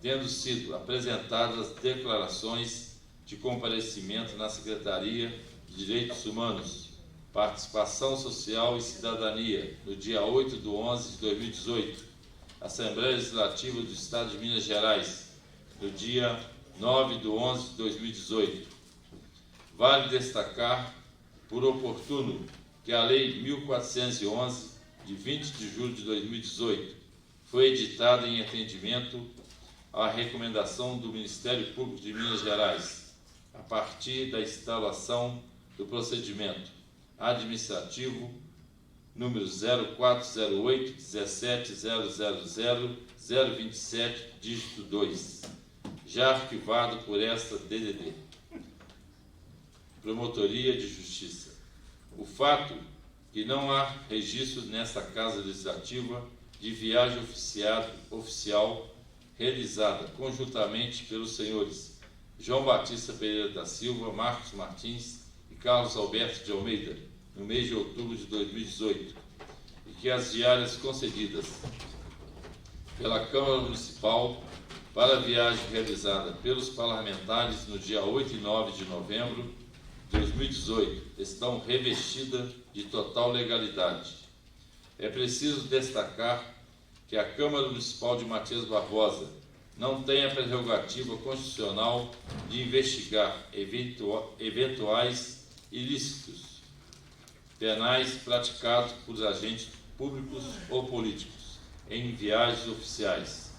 tendo sido apresentadas declarações de comparecimento na Secretaria de Direitos Humanos, Participação Social e Cidadania, no dia 8/11 de 2018, Assembleia Legislativa do Estado de Minas Gerais, no dia 9/11 de 2018. Vale destacar, por oportuno, que a Lei 1411, de 20 de julho de 2018, foi editada em atendimento à recomendação do Ministério Público de Minas Gerais, a partir da instalação do procedimento administrativo número 0408-17000-027, dígito 2, já arquivado por esta DDD, Promotoria de Justiça. O fato que não há registro nesta Casa Legislativa de viagem oficial realizada conjuntamente pelos senhores João Batista Pereira da Silva, Marcos Martins e Carlos Alberto de Almeida, no mês de outubro de 2018, e que as diárias concedidas pela Câmara Municipal para a viagem realizada pelos parlamentares no dia 8 e 9 de novembro de 2018 estão revestidas de total legalidade. É preciso destacar que a Câmara Municipal de Matias Barbosa não tem a prerrogativa constitucional de investigar eventuais ilícitos penais praticados por agentes públicos ou políticos em viagens oficiais,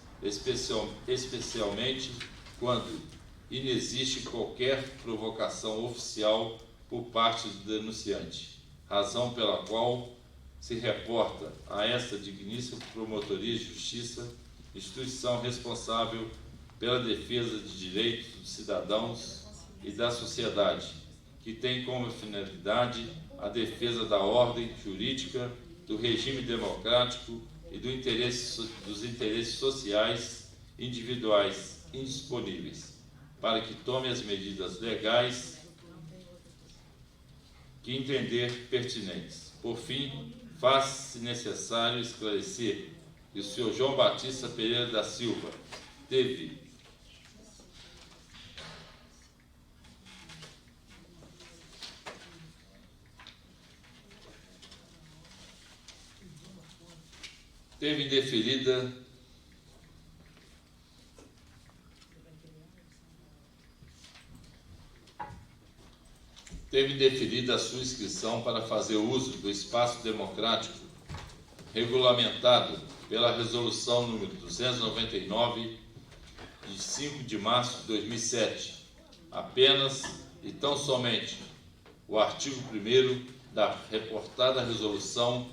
especialmente quando inexiste qualquer provocação oficial por parte do denunciante, razão pela qual se reporta a esta digníssima Promotoria de Justiça, instituição responsável pela defesa de direitos dos cidadãos e da sociedade, que tem como finalidade a defesa da ordem jurídica, do regime democrático e dos interesses sociais individuais indisponíveis, para que tome as medidas legais que entender pertinentes. Por fim, faz-se necessário esclarecer que o senhor João Batista Pereira da Silva teve indeferida a sua inscrição para fazer uso do espaço democrático regulamentado pela Resolução número 299, de 5 de março de 2007, apenas e tão somente o artigo 1º da reportada resolução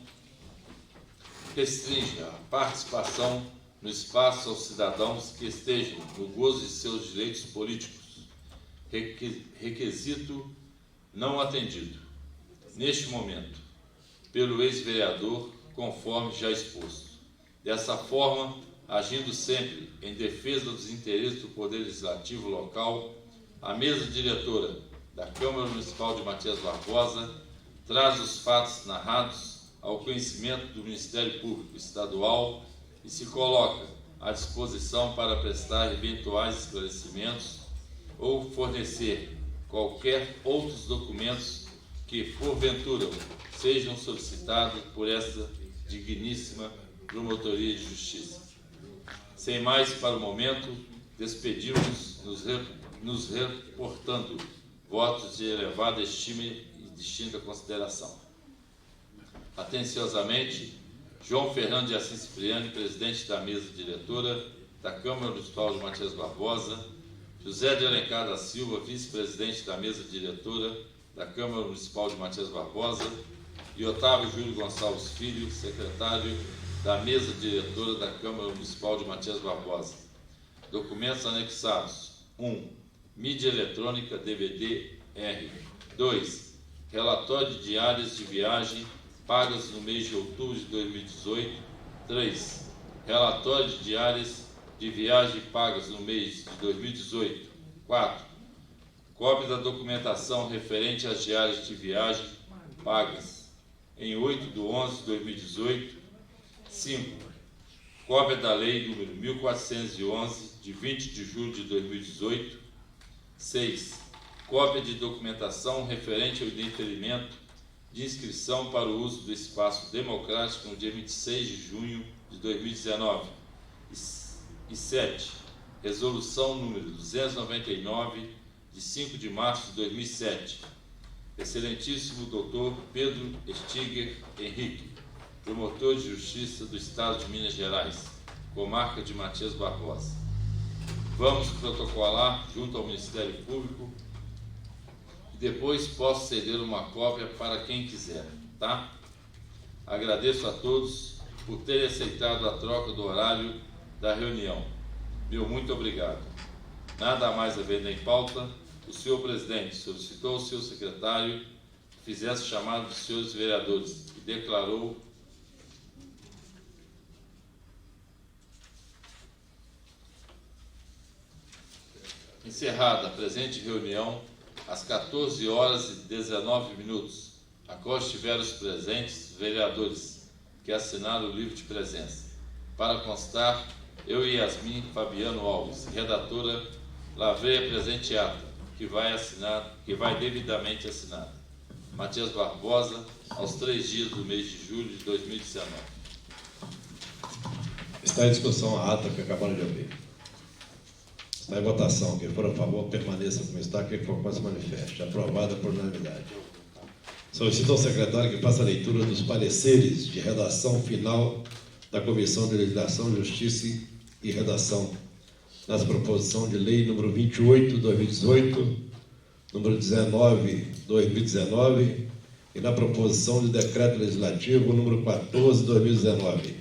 restringe a participação no espaço aos cidadãos que estejam no gozo de seus direitos políticos, requisito não atendido, neste momento, pelo ex-vereador, conforme já exposto. Dessa forma, agindo sempre em defesa dos interesses do Poder Legislativo local, a mesa diretora da Câmara Municipal de Matias Barbosa traz os fatos narrados ao conhecimento do Ministério Público Estadual e se coloca à disposição para prestar eventuais esclarecimentos ou fornecer qualquer outros documentos que, porventura, sejam solicitados por esta digníssima Promotoria de Justiça. Sem mais para o momento, despedimos nos reportando votos de elevada estima e distinta consideração. Atenciosamente, João Fernando de Assis Cipriani, presidente da mesa diretora da Câmara Municipal de Matias Barbosa, José de Alencar da Silva, vice-presidente da mesa diretora da Câmara Municipal de Matias Barbosa, e Otávio Júlio Gonçalves Filho, secretário da mesa diretora da Câmara Municipal de Matias Barbosa. Documentos anexados: 1. Mídia eletrônica DVD-R. 2. Relatório de diárias de viagem pagas no mês de outubro de 2018. 3. Relatório de diárias de viagem pagas no mês de 2018. 4. Cópia da documentação referente às diárias de viagem pagas em 8/11/2018. 5. Cópia da Lei número 1411, de 20 de julho de 2018. 6. Cópia de documentação referente ao indeferimento de inscrição para o uso do espaço democrático no dia 26 de junho de 2019. E 7. Resolução número 299, de 5 de março de 2007. Excelentíssimo Dr. Pedro Estiger Henrique, promotor de Justiça do Estado de Minas Gerais, comarca de Matias Barbosa. Vamos protocolar junto ao Ministério Público e depois posso ceder uma cópia para quem quiser, tá? Agradeço a todos por terem aceitado a troca do horário da reunião. Meu muito obrigado. Nada mais havendo em pauta, o senhor presidente solicitou ao seu secretário que fizesse chamado dos senhores vereadores e declarou encerrada a presente reunião às 14h19. A qual estiveram os presentes vereadores que assinaram o livro de presença. Para constar, eu e Yasmin Fabiano Alves, redatora, lavrei a presente ata, que vai devidamente assinada. Matias Barbosa, aos 3 dias do mês de julho de 2019. Está em discussão a ata que acabaram de ouvir. Está em votação. Quem for a favor, permaneça como está. Quem for contra, se manifeste. Aprovada por unanimidade. Solicito ao secretário que faça a leitura dos pareceres de redação final da Comissão de Legislação, Justiça e Redação nas proposições de lei número 28/2018, número 19/2019 e na proposição de decreto legislativo número 14/2019.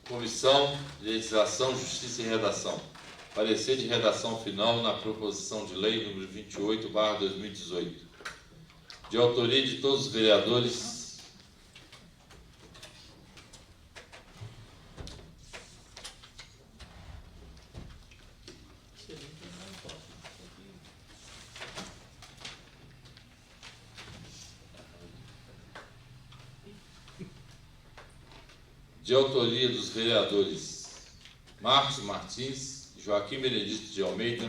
Comissão de Legislação, Justiça e Redação. Parecer de redação final na proposição de lei número 28/2018. De autoria de todos os vereadores. De autoria dos vereadores Marcos Martins e Joaquim Benedito de Almeida,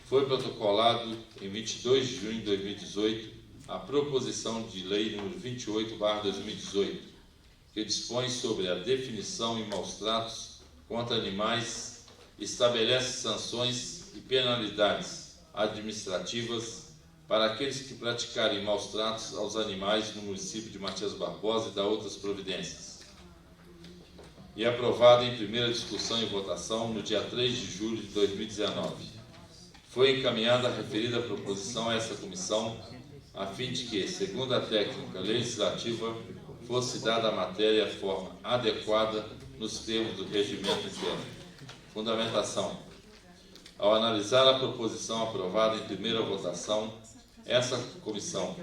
foi protocolado em 22 de junho de 2018 a proposição de lei número 28/2018, que dispõe sobre a definição e maus-tratos contra animais e estabelece sanções e penalidades administrativas para aqueles que praticarem maus-tratos aos animais no município de Matias Barbosa e da outras providências. E aprovada em primeira discussão e votação no dia 3 de julho de 2019. Foi encaminhada a referida proposição a essa comissão, a fim de que, segundo a técnica legislativa, fosse dada a matéria de forma adequada nos termos do regimento interno. Fundamentação. Ao analisar a proposição aprovada em primeira votação, essa comissão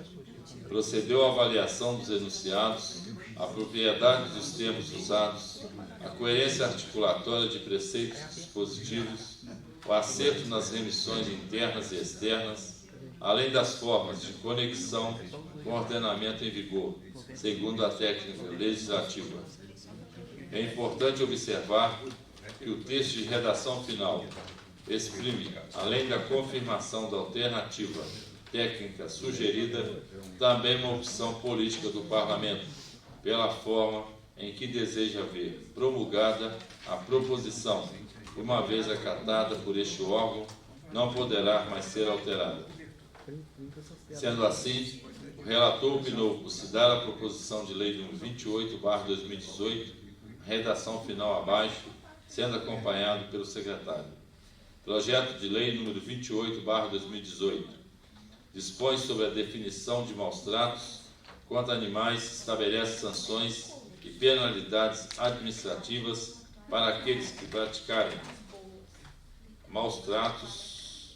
procedeu à avaliação dos enunciados, a propriedade dos termos usados, a coerência articulatória de preceitos dispositivos, o acerto nas remissões internas e externas, além das formas de conexão com o ordenamento em vigor, segundo a técnica legislativa. É importante observar que o texto de redação final exprime, além da confirmação da alternativa técnica sugerida, também uma opção política do Parlamento, pela forma em que deseja ver promulgada a proposição, que, uma vez acatada por este órgão, não poderá mais ser alterada. Sendo assim, o relator opinou por se dar a proposição de lei número 28/2018, redação final abaixo, sendo acompanhado pelo secretário. Projeto de lei número 28/2018 dispõe sobre a definição de maus-tratos contra animais, estabelece sanções e penalidades administrativas para aqueles que praticarem maus-tratos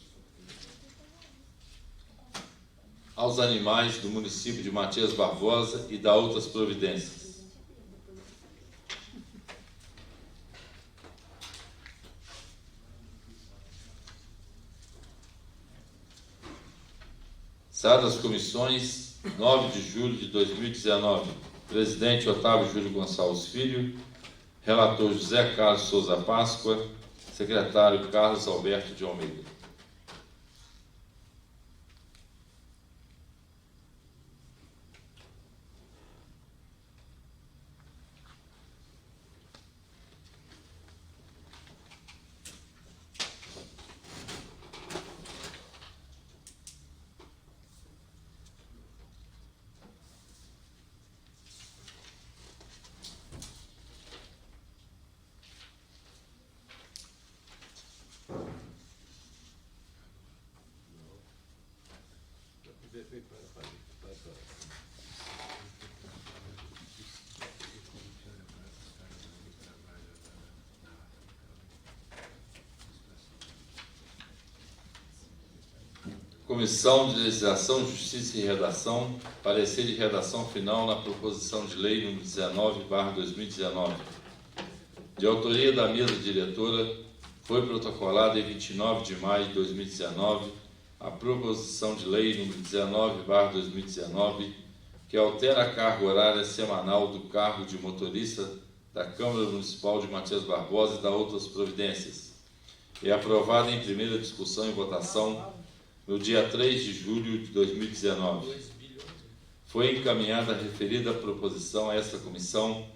aos animais do município de Matias Barbosa e dá outras providências. Dadas as comissões, 9 de julho de 2019, presidente Otávio Júlio Gonçalves Filho, relator José Carlos Souza Páscoa, secretário Carlos Alberto de Almeida. Comissão de Legislação, Justiça e Redação, parecer de redação final na proposição de lei número 19/2019. De autoria da mesa diretora, foi protocolada em 29 de maio de 2019 a proposição de lei número 19/2019, que altera a carga horária semanal do cargo de motorista da Câmara Municipal de Matias Barbosa e dá outras providências. É aprovada em primeira discussão e votação no dia 3 de julho de 2019. Foi encaminhada a referida proposição a esta comissão,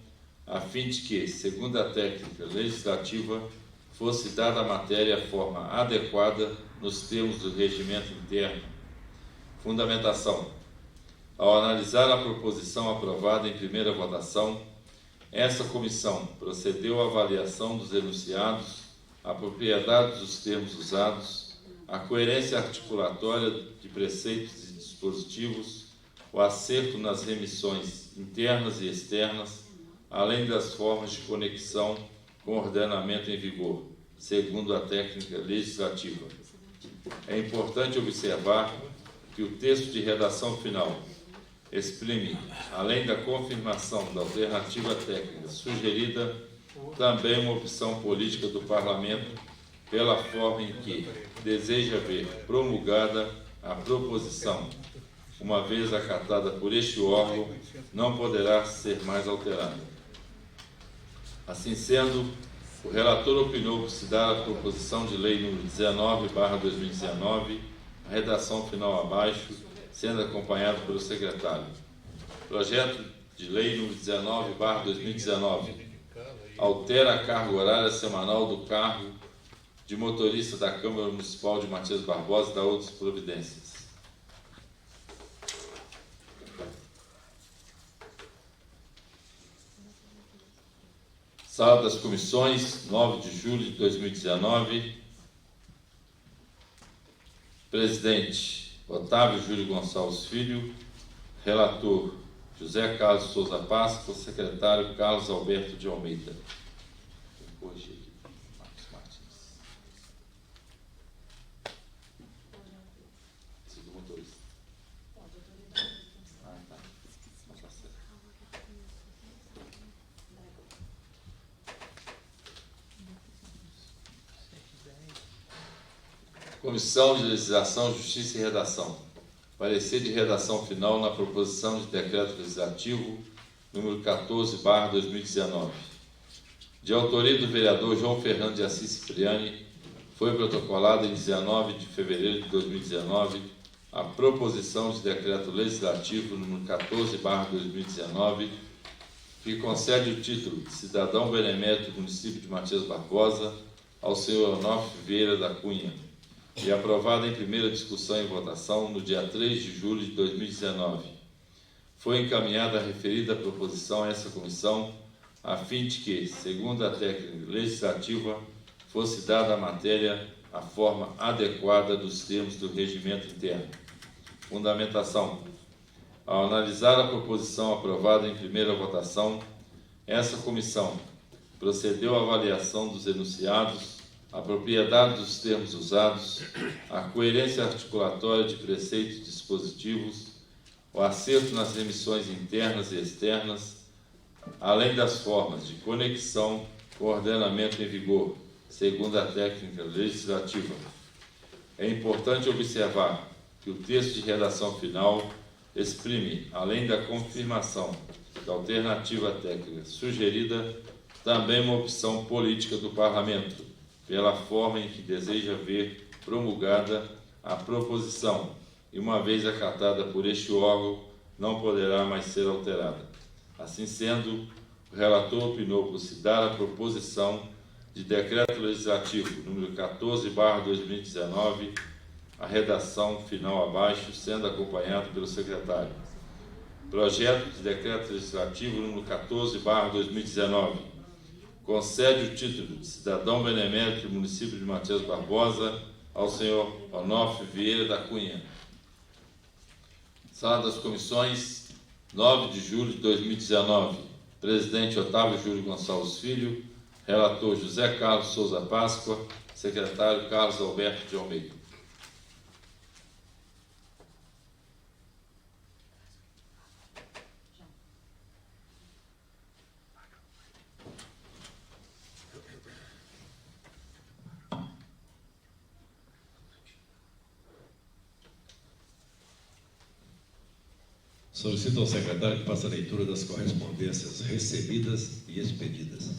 a fim de que, segundo a técnica legislativa, fosse dada a matéria a forma adequada nos termos do regimento interno. Fundamentação. Ao analisar a proposição aprovada em primeira votação, essa comissão procedeu à avaliação dos enunciados, a propriedade dos termos usados, a coerência articulatória de preceitos e dispositivos, o acerto nas remissões internas e externas, além das formas de conexão com o ordenamento em vigor, segundo a técnica legislativa. É importante observar que o texto de redação final exprime, além da confirmação da alternativa técnica sugerida, também uma opção política do Parlamento, pela forma em que deseja ver promulgada a proposição, uma vez acatada por este órgão, não poderá ser mais alterada. Assim sendo, o relator opinou por se dar a proposição de lei número 19/2019, a redação final abaixo, sendo acompanhado pelo secretário. Projeto de lei número 19/2019 altera a carga horária semanal do cargo de motorista da Câmara Municipal de Matias Barbosa e dá outras providências. Sala das Comissões, 9 de julho de 2019. Presidente Otávio Júlio Gonçalves Filho. Relator José Carlos Souza Páscoa. Secretário Carlos Alberto de Almeida. Vou corrigir aqui. Marcos Martins. Esse do motorista. Ah, tá. Não tá certo. Comissão de Legislação, Justiça e Redação. Parecer de redação final na proposição de decreto legislativo número 14/2019. De autoria do vereador João Fernando de Assis Cipriani, foi protocolada em 19 de fevereiro de 2019 a proposição de decreto legislativo número 14/2019, que concede o título de cidadão benemérito do município de Matias Barbosa ao senhor Onofre Vieira da Cunha, e aprovada em primeira discussão e votação no dia 3 de julho de 2019. Foi encaminhada a referida proposição a essa comissão, a fim de que, segundo a técnica legislativa, fosse dada à matéria a forma adequada dos termos do regimento interno. Fundamentação. Ao analisar a proposição aprovada em primeira votação, essa comissão procedeu à avaliação dos enunciados, a propriedade dos termos usados, a coerência articulatória de preceitos e dispositivos, o acerto nas remissões internas e externas, além das formas de conexão com o ordenamento em vigor, segundo a técnica legislativa. É importante observar que o texto de redação final exprime, além da confirmação da alternativa técnica sugerida, também uma opção política do Parlamento, pela forma em que deseja ver promulgada a proposição, e uma vez acatada por este órgão, não poderá mais ser alterada. Assim sendo, o relator opinou por se dar a proposição de decreto legislativo número 14/2019, a redação final abaixo, sendo acompanhado pelo secretário. Projeto de decreto legislativo número 14/2019 concede o título de cidadão benemérito do município de Matias Barbosa ao senhor Onofre Vieira da Cunha. Sala das Comissões, 9 de julho de 2019. Presidente Otávio Júlio Gonçalves Filho. Relator José Carlos Souza Páscoa. Secretário Carlos Alberto de Almeida. Solicito ao secretário que faça a leitura das correspondências recebidas e expedidas.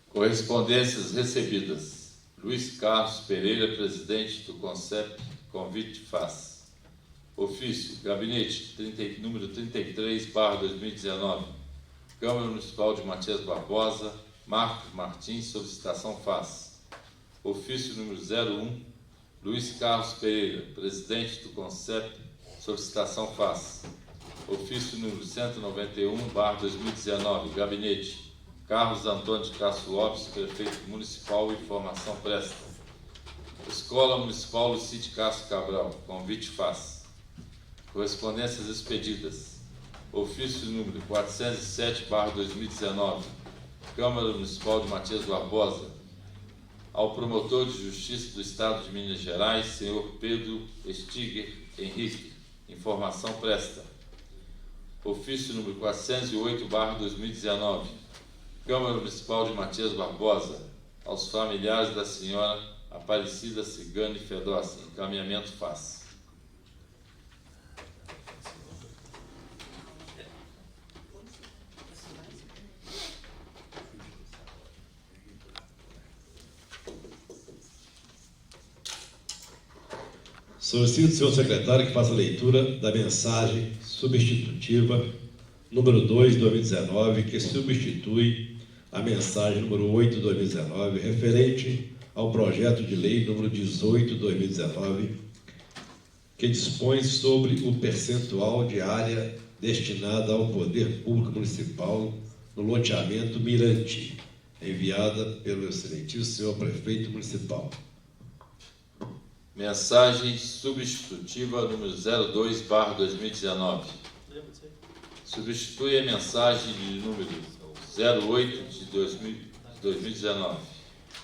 Correspondências recebidas. Luiz Carlos Pereira, presidente do CONCEP, convite faz. Ofício, gabinete número 33/2019, Câmara Municipal de Matias Barbosa, Marcos Martins, solicitação faz. Ofício número 01, Luiz Carlos Pereira, presidente do CONCEP, solicitação faz. Ofício número 191/2019, gabinete Carlos Antônio de Castro Lopes, prefeito municipal, informação presta. Escola Municipal Lucide Castro Cabral, convite faz. Correspondências expedidas. Ofício número 407/2019, Câmara Municipal de Matias Barbosa, ao promotor de justiça do Estado de Minas Gerais, senhor Pedro Estiger Henrique, informação presta. Ofício número 408/2019, Câmara Municipal de Matias Barbosa, aos familiares da senhora Aparecida Cigane Fedossi, encaminhamento faz. Solicito, senhor secretário, que faça a leitura da mensagem substitutiva número 2/2019, que substitui a mensagem número 8/2019, referente ao projeto de lei número 18/2019, que dispõe sobre o percentual de área destinada ao poder público municipal no loteamento Mirante, enviada pelo excelentíssimo senhor prefeito municipal. Mensagem substitutiva número 02/2019. Substitui a mensagem de número 08 de 2019,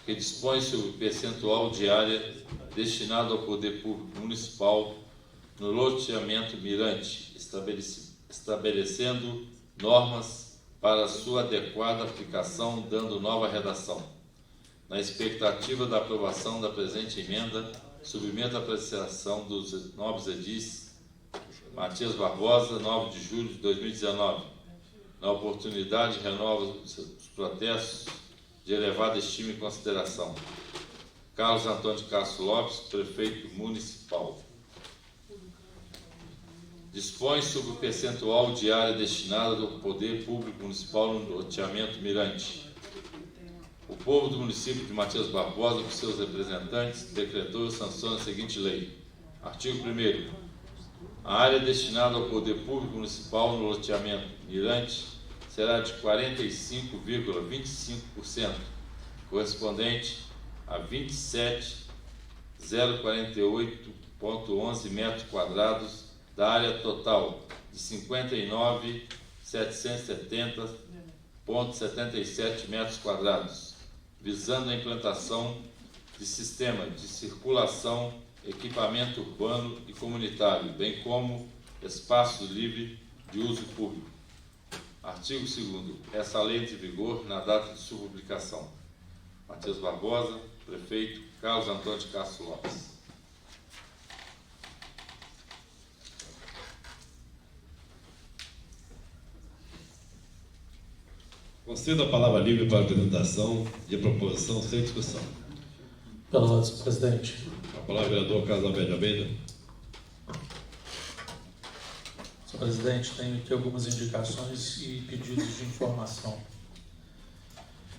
que dispõe sobre o percentual de área destinado ao poder público municipal no loteamento Mirante, estabelecendo normas para sua adequada aplicação, dando nova redação. Na expectativa da aprovação da presente emenda, submeto à apreciação dos nobres edis Matias Barbosa, 9 de julho de 2019. Na oportunidade, renovo os protestos de elevada estima e consideração. Carlos Antônio de Castro Lopes, prefeito municipal. Dispõe sobre o percentual de área destinada do Poder Público Municipal no loteamento Mirante. O povo do município de Matias Barbosa, por seus representantes, decretou e sanciona a seguinte lei. Artigo 1º. A área destinada ao Poder Público Municipal no loteamento Mirante será de 45,25%, correspondente a 27.048,11 metros quadrados da área total de 59.770,77 metros quadrados, visando a implantação de sistema de circulação, equipamento urbano e comunitário, bem como espaço livre de uso público. Artigo 2º. Essa lei entra em vigor na data de sua publicação. Matias Barbosa, prefeito. Carlos Antônio de Castro Lopes. Concedo a palavra livre para a apresentação de proposição sem discussão. Pela ordem, senhor presidente. A palavra vereador Carlos Alberto de Almeida. Senhor presidente, tenho aqui algumas indicações e pedidos de informação.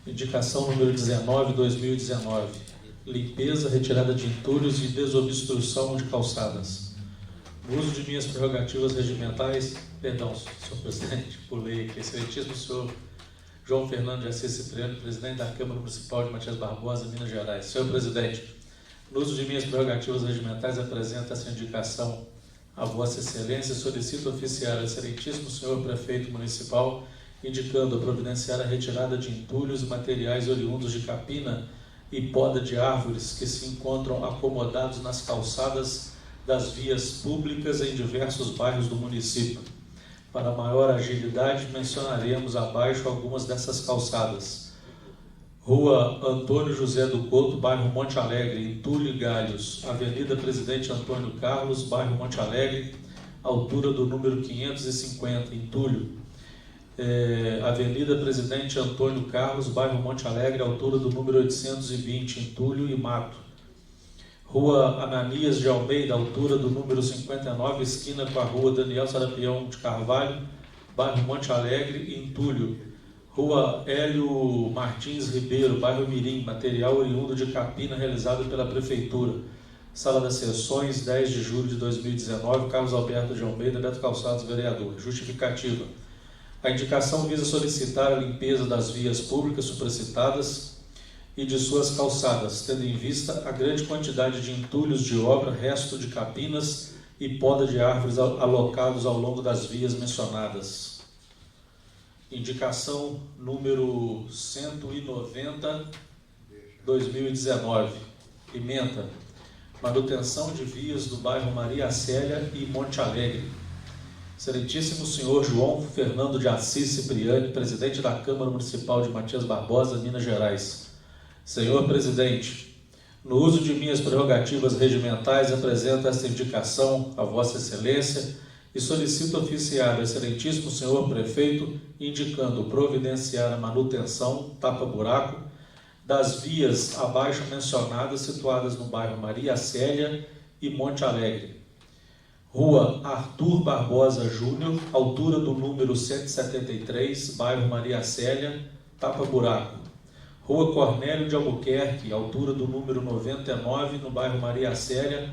Indicação número 19/2019. Limpeza, retirada de entulhos e desobstrução de calçadas. No uso de minhas prerrogativas regimentais, perdão, senhor presidente, pulei aqui, excelentíssimo senhor João Fernando de Assis Cipriano, presidente da Câmara Municipal de Matias Barbosa, Minas Gerais. Senhor presidente, no uso de minhas prerrogativas regimentais, apresento essa indicação a Vossa Excelência e solicito oficiar ao excelentíssimo senhor prefeito municipal, indicando a providenciar a retirada de entulhos e materiais oriundos de capina e poda de árvores que se encontram acomodados nas calçadas das vias públicas em diversos bairros do município. Para maior agilidade, mencionaremos abaixo algumas dessas calçadas. Rua Antônio José do Couto, bairro Monte Alegre, Entulho e Galhos. Avenida Presidente Antônio Carlos, bairro Monte Alegre, altura do número 550, Entulho. Avenida Presidente Antônio Carlos, bairro Monte Alegre, altura do número 820, Entulho e Mato. Rua Ananias de Almeida, altura do número 59, esquina com a rua Daniel Sarapião de Carvalho, bairro Monte Alegre, Entulho. Rua Hélio Martins Ribeiro, bairro Mirim, material oriundo de capina realizado pela Prefeitura. Sala das Sessões, 10 de julho de 2019, Carlos Alberto de Almeida, Beto Calçados, vereador. Justificativa. A indicação visa solicitar a limpeza das vias públicas supracitadas e de suas calçadas, tendo em vista a grande quantidade de entulhos de obra, resto de capinas e poda de árvores alocados ao longo das vias mencionadas. Indicação número 190/2019. Pimenta. Manutenção de vias do bairro Maria Célia e Monte Alegre. Excelentíssimo senhor João Fernando de Assis Cipriani, presidente da Câmara Municipal de Matias Barbosa, Minas Gerais. Senhor presidente, no uso de minhas prerrogativas regimentais, apresento esta indicação a Vossa Excelência e solicito oficiar ao excelentíssimo senhor prefeito, indicando providenciar a manutenção, tapa-buraco, das vias abaixo mencionadas situadas no bairro Maria Célia e Monte Alegre. Rua Arthur Barbosa Júnior, altura do número 173, bairro Maria Célia, tapa-buraco. Rua Cornélio de Albuquerque, altura do número 99, no bairro Maria Célia,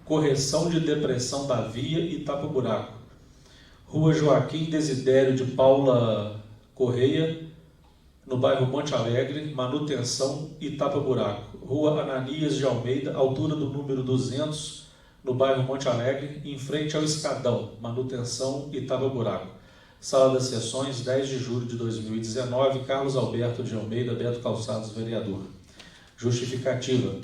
correção de depressão da via e tapa-buraco. Rua Joaquim Desidério de Paula Correia, no bairro Monte Alegre, manutenção e tapa-buraco. Rua Ananias de Almeida, altura do número 200, no bairro Monte Alegre, em frente ao Escadão, manutenção e tapa-buraco. Sala das Sessões, 10 de julho de 2019, Carlos Alberto de Almeida, Beto Calçados, vereador. Justificativa.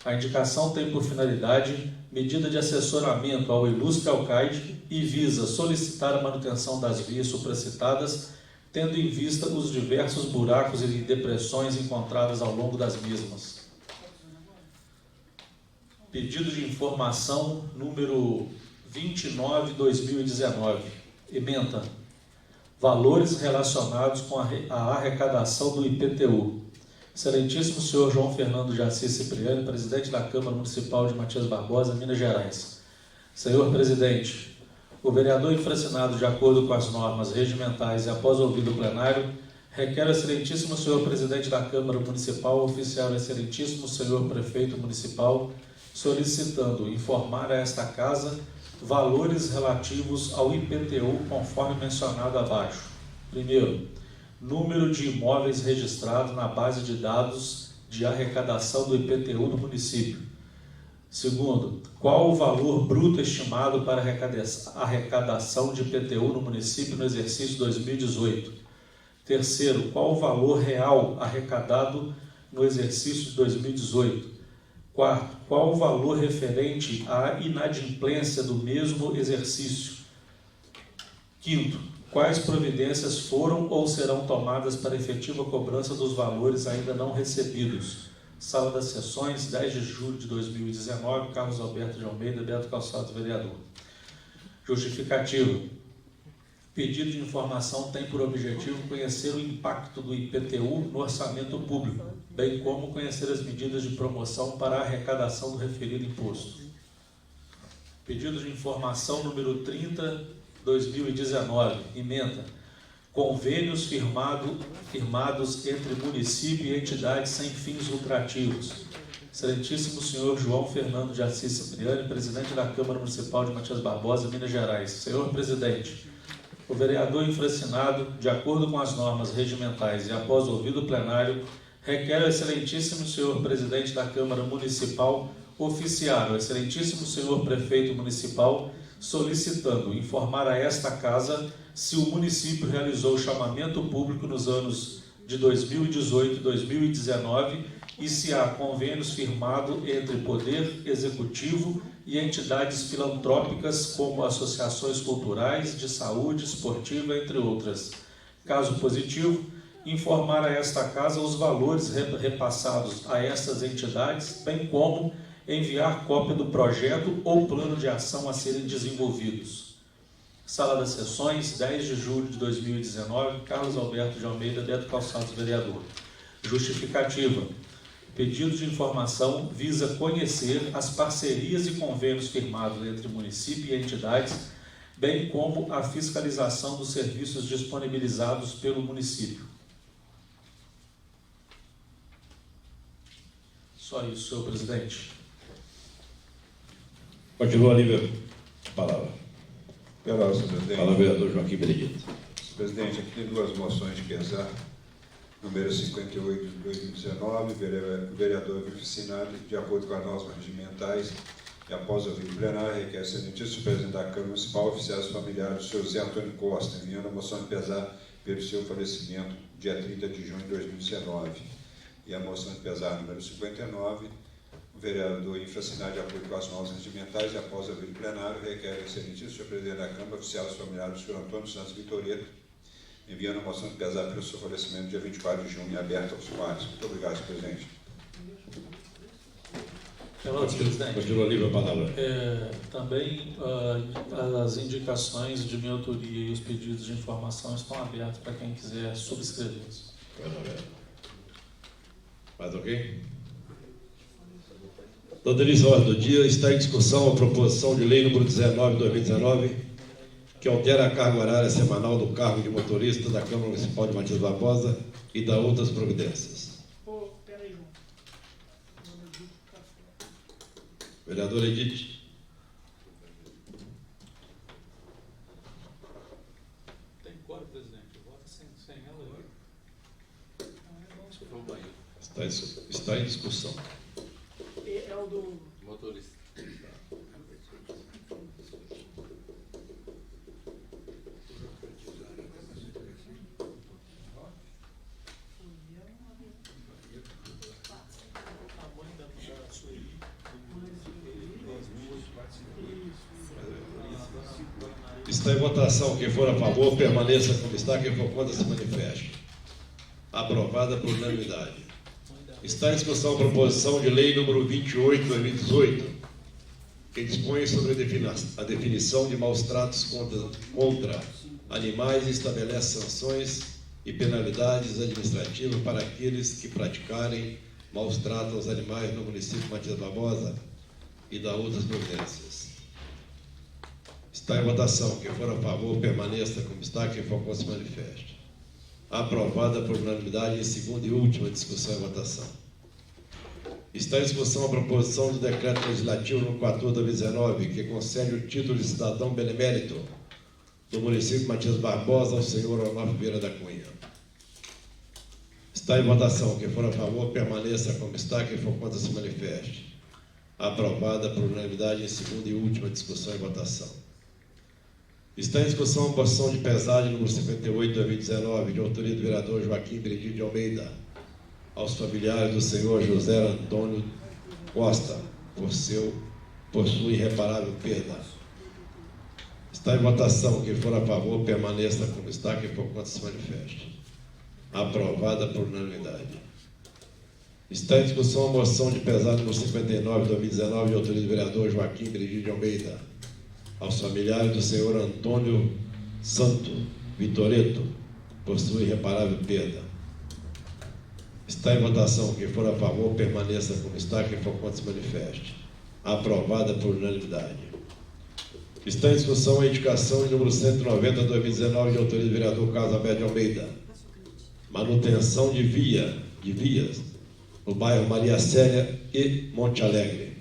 A indicação tem por finalidade medida de assessoramento ao ilustre alcaide e visa solicitar a manutenção das vias supracitadas tendo em vista os diversos buracos e depressões encontradas ao longo das mesmas. Pedido de informação número 29/2019. Ementa. Valores relacionados com a arrecadação do IPTU. Excelentíssimo senhor João Fernando de Assis Cipriani, presidente da Câmara Municipal de Matias Barbosa, Minas Gerais. Senhor presidente, o vereador infracinado, de acordo com as normas regimentais e após ouvido o plenário, requer ao excelentíssimo senhor presidente da Câmara Municipal oficiar ao excelentíssimo senhor prefeito municipal, solicitando informar a esta casa valores relativos ao IPTU conforme mencionado abaixo. Primeiro, número de imóveis registrados na base de dados de arrecadação do IPTU no município. Segundo, qual o valor bruto estimado para arrecadação de IPTU no município no exercício 2018? Terceiro, qual o valor real arrecadado no exercício de 2018? Quarto, qual o valor referente à inadimplência do mesmo exercício? Quinto, quais providências foram ou serão tomadas para efetiva cobrança dos valores ainda não recebidos? Sala das Sessões, 10 de julho de 2019, Carlos Alberto de Almeida, Beto Calçados, vereador. Justificativa. Pedido de informação tem por objetivo conhecer o impacto do IPTU no orçamento público, bem como conhecer as medidas de promoção para a arrecadação do referido imposto. Pedido de informação número 30/2019, ementa. Convênios firmados entre município e entidades sem fins lucrativos. Excelentíssimo senhor João Fernando de Assis Cipriani, presidente da Câmara Municipal de Matias Barbosa, Minas Gerais. Senhor presidente, o vereador infracinado, de acordo com as normas regimentais e após ouvido o plenário, requer ao excelentíssimo senhor presidente da Câmara Municipal oficiar ao excelentíssimo senhor prefeito municipal solicitando informar a esta casa se o município realizou chamamento público nos anos de 2018 e 2019 e se há convênios firmados entre Poder Executivo e entidades filantrópicas como associações culturais, de saúde, esportiva, entre outras. Caso positivo, informar a esta casa os valores repassados a estas entidades, bem como enviar cópia do projeto ou plano de ação a serem desenvolvidos. Sala das Sessões, 10 de julho de 2019, Carlos Alberto de Almeida, Beto Calçados, vereador. Justificativa. Pedido de informação visa conhecer as parcerias e convênios firmados entre município e entidades, bem como a fiscalização dos serviços disponibilizados pelo município. Só isso, senhor presidente. Continua ali, a palavra. Pela senhor presidente. Fala, vereador Joaquim Benedito. Presidente, aqui tem duas moções de pesar. Número 58 de 2019, vereador oficinado, de acordo com as normas regimentais, e após ouvir o plenário, requer ao excelentíssimo presidente da Câmara Municipal oficiais familiares do senhor Zé Antônio Costa, enviando a moção de pesar pelo seu falecimento, dia 30 de junho de 2019. E a moção de pesar número 59, o vereador infracinado, de acordo com as normas regimentais, e após ouvir o plenário, requer ao excelentíssimo senhor presidente da Câmara oficiais familiares do senhor Antônio Santos Vitoreto, enviando a moção de pesar pelo seu falecimento, dia 24 de junho, aberta aos pares. Muito obrigado, senhor presidente. Pela ordem, presidente. Continua livre a palavra. Também as indicações de minha autoria e os pedidos de informação estão abertos para quem quiser subscrevê-los. Mas ok? Dando início à ordem do dia, está em discussão a proposição de lei número 19/2019, que altera a carga horária semanal do cargo de motorista da Câmara Municipal de Matias Barbosa e dá outras providências. Peraí, João. Vereador Edith. Tem cor, presidente. Vota sem ela. Está em discussão. É o do... Motorista. Está Está em votação. Quem for a favor, permaneça como está. Quem for contra, se manifeste. Aprovada por unanimidade. Está em discussão a proposição de lei número 28/2018, que dispõe sobre a definição de maus tratos contra animais e estabelece sanções e penalidades administrativas para aqueles que praticarem maus tratos aos animais no município de Matias Barbosa e da outras providências. Está em votação. Quem for a favor, permaneça como está. Quem for contra, se manifeste. Aprovada por unanimidade em segunda e última discussão e votação. Está em discussão a proposição do decreto legislativo número 14/2019, que concede o título de cidadão benemérito do município de Matias Barbosa ao senhor Onofre Vieira da Cunha. Está em votação. Quem for a favor, permaneça como está. Quem for contra, se manifeste. Aprovada por unanimidade em segunda e última discussão e votação. Está em discussão a moção de pesagem número 58/2019, de autoria do vereador Joaquim Benedito de Almeida, aos familiares do senhor José Antônio Costa, por sua irreparável perda. Está em votação. Quem for a favor, permaneça como está. Quem for contra, se manifeste. Aprovada por unanimidade. Está em discussão a moção de pesagem número 59/2019, de autoria do vereador Joaquim Benedito de Almeida, aos familiares do senhor Antônio Santo Vitoreto, por sua irreparável perda. Está em votação. Quem for a favor, permaneça como está. Quem for contra, se manifeste. Aprovada por unanimidade. Está em discussão a indicação em número 190/2019, de autoria do vereador Carlos Alberto de Almeida, manutenção de vias no bairro Maria Célia e Monte Alegre.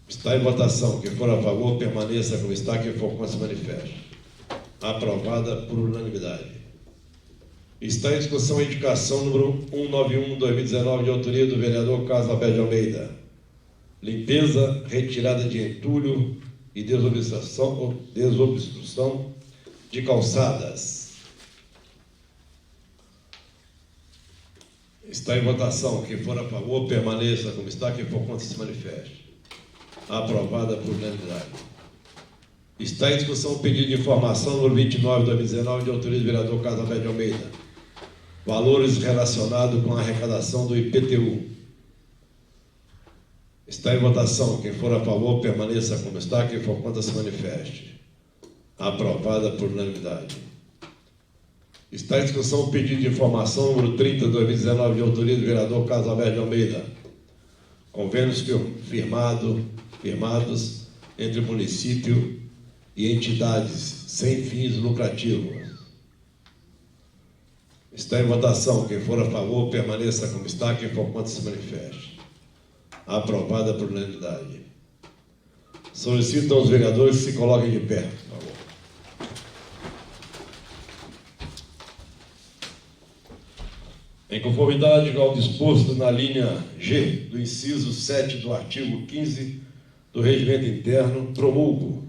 Está em votação. Quem for a favor, permaneça como está. Quem for contra, se manifeste. Aprovada por unanimidade. Está em discussão a indicação número 191/2019, de autoria do vereador Carlos Alberto de Almeida, limpeza, retirada de entulho e desobstrução de calçadas. Está em votação. Quem for a favor, permaneça como está. Quem for contra, se manifeste. Aprovada por unanimidade. Está em discussão o pedido de informação número 29/2019, de autoria do vereador Carlos Alberto de Almeida, valores relacionados com a arrecadação do IPTU. Está em votação. Quem for a favor, permaneça como está. Quem for contra, se manifeste. Aprovada por unanimidade. Está em discussão o pedido de informação número 30/2019, de autoria do vereador Carlos Alberto de Almeida, convênios firmados entre município e entidades sem fins lucrativos. Está em votação. Quem for a favor, permaneça como está. Quem for contra, se manifeste. Aprovada por unanimidade. Solicito aos vereadores que se coloquem de pé, por favor. Em conformidade ao disposto na linha G do inciso 7 do artigo 15 do Regimento Interno, promulgo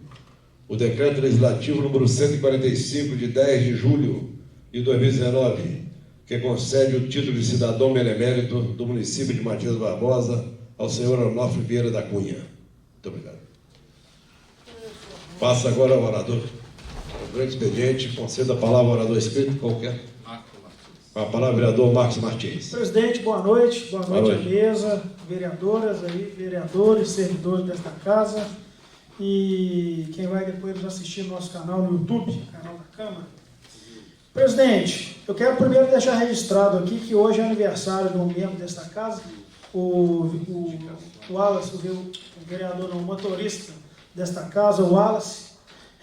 o Decreto Legislativo número 145, de 10 de julho de 2019, que concede o título de cidadão benemérito do município de Matias Barbosa ao senhor Onofre Vieira da Cunha. Muito obrigado. Passa agora ao orador. O grande expediente, conceda a palavra ao orador escrito, qualquer. Com a palavra, vereador Marcos Martins. Presidente, boa noite. Boa noite à mesa, vereadoras, vereadores, servidores desta casa e quem vai depois nos assistir no nosso canal no YouTube, canal da Câmara. Presidente, eu quero primeiro deixar registrado aqui que hoje é aniversário de um membro desta casa, o Wallace, o vereador, não, o motorista desta casa, o Wallace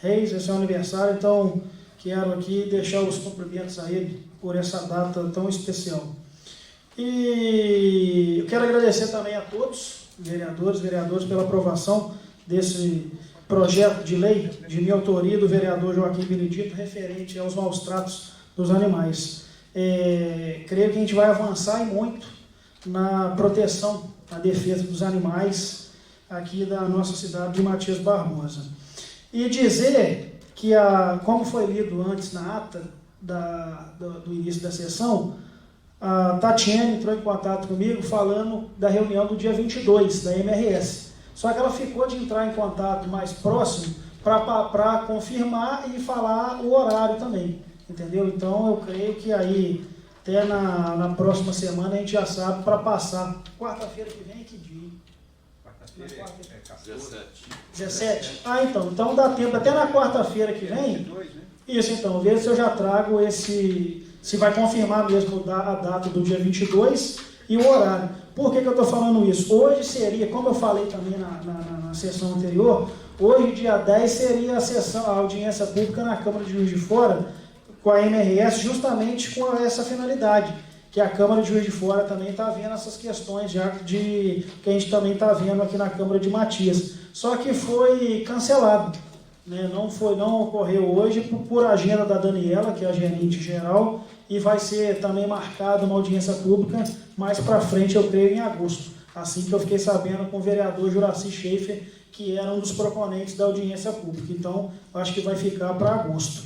Reis, esse é o aniversário, então quero aqui deixar os cumprimentos a ele por essa data tão especial. E eu quero agradecer também a todos, vereadores, pela aprovação desse projeto de lei de minha autoria do vereador Joaquim Benedito, referente aos maus tratos dos animais. Creio que a gente vai avançar e muito na proteção, na defesa dos animais aqui da nossa cidade de Matias Barbosa. E dizer que, como foi lido antes na ata do início da sessão, a Tatiane entrou em contato comigo falando da reunião do dia 22 da MRS. Só que ela ficou de entrar em contato mais próximo para confirmar e falar o horário também, entendeu? Então eu creio que aí até na próxima semana a gente já sabe para passar. Quarta-feira que vem, que dia? Quarta-feira é 17. 17? Ah, então dá tempo até na quarta-feira que vem. 22, né? Isso, então, ver se eu já trago se vai confirmar mesmo a data do dia 22 e o horário. Por que eu estou falando isso? Hoje seria, como eu falei também na sessão anterior, hoje, dia 10, seria a audiência pública na Câmara de Juiz de Fora, com a MRS, justamente com essa finalidade, que a Câmara de Juiz de Fora também está vendo essas questões já que a gente também está vendo aqui na Câmara de Matias. Só que foi cancelado, né? Não ocorreu hoje por agenda da Daniela, que é a gerente geral, e vai ser também marcada uma audiência pública mais para frente, eu creio, em agosto. Assim que eu fiquei sabendo com o vereador Juraci Schaefer, que era um dos proponentes da audiência pública. Então, acho que vai ficar para agosto.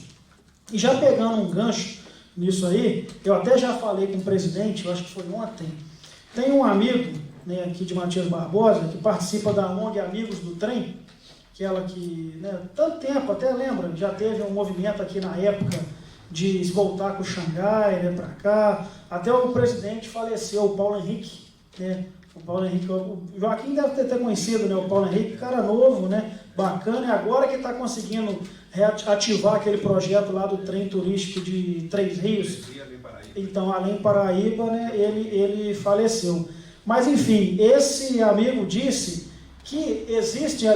E já pegando um gancho nisso aí, eu até já falei com o presidente, eu acho que foi ontem, tem um amigo, né, aqui de Matias Barbosa, que participa da ONG Amigos do Trem, aquela que, né, tanto tempo, até lembra, já teve um movimento aqui na época de voltar com o Xangai, né, para cá, até o presidente faleceu, o Paulo Henrique, né, o Paulo Henrique, o Joaquim deve ter conhecido, né, o Paulo Henrique, cara novo, né, bacana, e agora que está conseguindo ativar aquele projeto lá do trem turístico de Três Rios, então, além Paraíba, né, ele faleceu. Mas, enfim, esse amigo disse que existe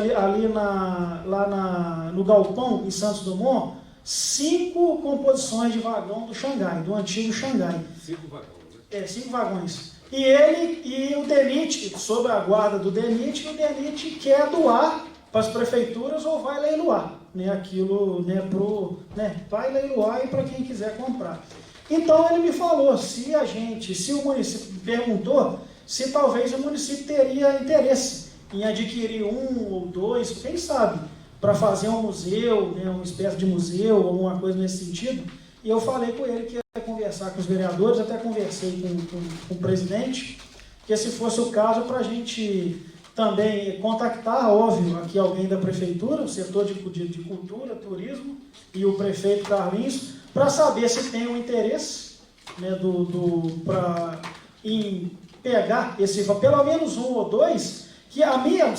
no Galpão, em Santos Dumont, 5 composições de vagão do Xangai, do antigo Xangai. 5 vagões, né? 5 vagões. E ele e o DENIT, sob a guarda do DENIT, o DENIT quer doar para as prefeituras ou vai leiloar, né, aquilo, né, vai leiloar e para quem quiser comprar. Então ele me falou, se o município perguntou se talvez o município teria interesse em adquirir 1 ou 2, quem sabe, para fazer um museu, né, uma espécie de museu, alguma coisa nesse sentido. E eu falei com ele que ia conversar com os vereadores, até conversei com o presidente, que se fosse o caso, para a gente também contactar, óbvio, aqui alguém da prefeitura, o setor de cultura, turismo, e o prefeito Carlinhos, para saber se tem um interesse, né, em pegar pelo menos 1 ou 2, que a minha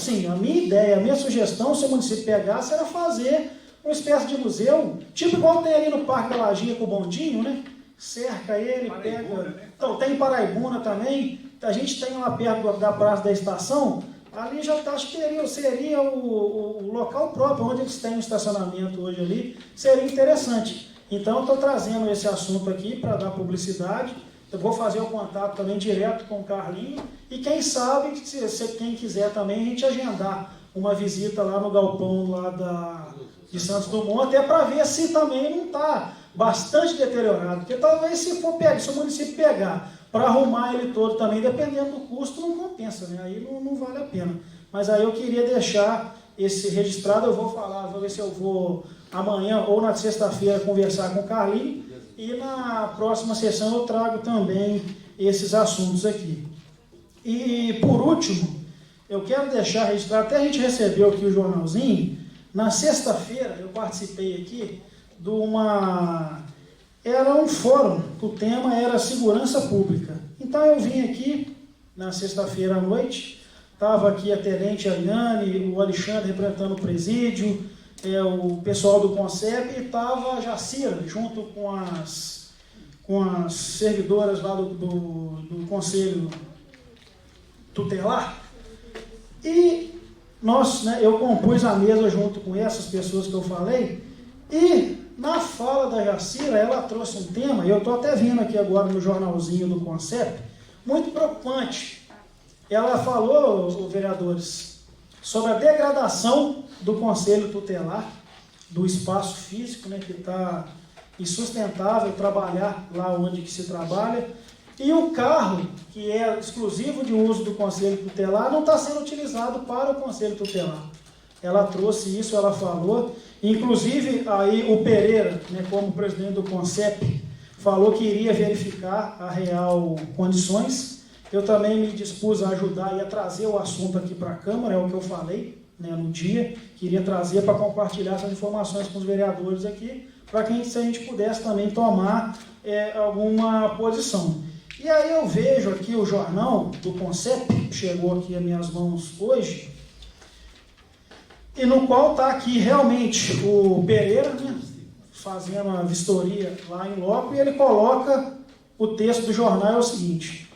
ideia, a minha sugestão, se o município pegasse, era fazer uma espécie de museu, tipo igual tem ali no Parque da Lajinha com o bondinho, né? Cerca ele, Paraibuna, pega... né? Então, tem Paraibuna também, a gente tem lá perto da Praça da Estação, ali já acho que seria o local próprio, onde eles têm um estacionamento hoje ali, seria interessante. Então, eu estou trazendo esse assunto aqui para dar publicidade. Eu vou fazer o contato também direto com o Carlinho. E quem sabe, quem quiser também, a gente agendar uma visita lá no galpão lá de Santos Dumont, até para ver se também não está bastante deteriorado. Porque talvez se o município pegar para arrumar ele todo também, dependendo do custo, não compensa, né? Aí não vale a pena. Mas aí eu queria deixar esse registrado, eu vou ver se eu vou amanhã ou na sexta-feira conversar com o Carlinho, e na próxima sessão eu trago também esses assuntos aqui. E por último, eu quero deixar registrado, até a gente recebeu aqui o jornalzinho, na sexta-feira eu participei aqui era um fórum, o tema era segurança pública. Então eu vim aqui na sexta-feira à noite, estava aqui a Tenente Ariane, o Alexandre representando o presídio, o pessoal do CONCEP, e estava a Jacira, junto com as servidoras lá do Conselho Tutelar. E eu compus a mesa junto com essas pessoas que eu falei, e na fala da Jacira, ela trouxe um tema, e eu estou até vendo aqui agora no jornalzinho do CONCEP, muito preocupante. Ela falou, vereadores, sobre a degradação do Conselho Tutelar, do espaço físico, né, que está insustentável trabalhar lá onde que se trabalha, e o carro, que é exclusivo de uso do Conselho Tutelar, não está sendo utilizado para o Conselho Tutelar. Ela trouxe isso, ela falou, inclusive aí o Pereira, né, como presidente do CONCEP, falou que iria verificar a real condições. Eu também me dispus a ajudar e a trazer o assunto aqui para a Câmara, é o que eu falei, né, no dia. Queria trazer para compartilhar essas informações com os vereadores aqui, para que se a gente pudesse também tomar alguma posição. E aí eu vejo aqui o jornal do CONCEP, que chegou aqui às minhas mãos hoje, e no qual está aqui realmente o Pereira, né, fazendo uma vistoria lá em loco, e ele coloca o texto do jornal é o seguinte: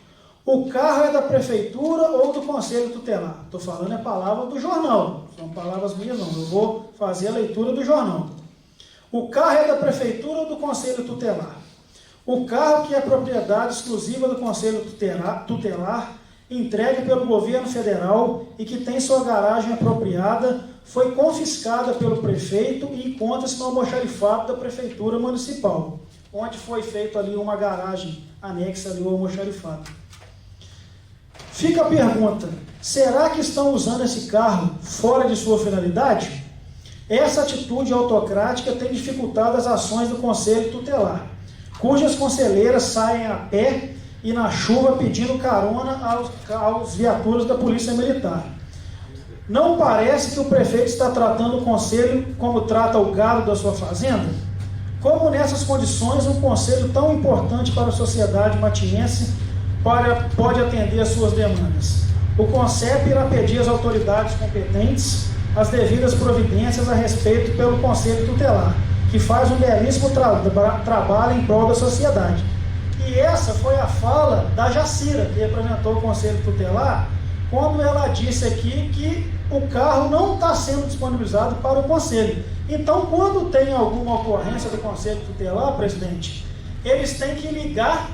o carro é da prefeitura ou do conselho tutelar? Estou falando a palavra do jornal, são palavras minhas não, eu vou fazer a leitura do jornal. O carro é da prefeitura ou do conselho tutelar? O carro, que é propriedade exclusiva do conselho tutelar, entregue pelo governo federal e que tem sua garagem apropriada, foi confiscada pelo prefeito e encontra-se no almoxarifado da prefeitura municipal, onde foi feita ali uma garagem anexa ali ao almoxarifado. Fica a pergunta: será que estão usando esse carro fora de sua finalidade? Essa atitude autocrática tem dificultado as ações do conselho tutelar, cujas conselheiras saem a pé e na chuva pedindo carona aos viaturas da Polícia Militar. Não parece que o prefeito está tratando o conselho como trata o gado da sua fazenda? Como nessas condições um conselho tão importante para a sociedade matiense pode atender às suas demandas? O CONCEP irá pedir às autoridades competentes as devidas providências a respeito pelo conselho tutelar, que faz um belíssimo trabalho em prol da sociedade. E essa foi a fala da Jacira, que representou o conselho tutelar, quando ela disse aqui que o carro não está sendo disponibilizado para o conselho. Então, quando tem alguma ocorrência do conselho tutelar, presidente, eles têm que ligar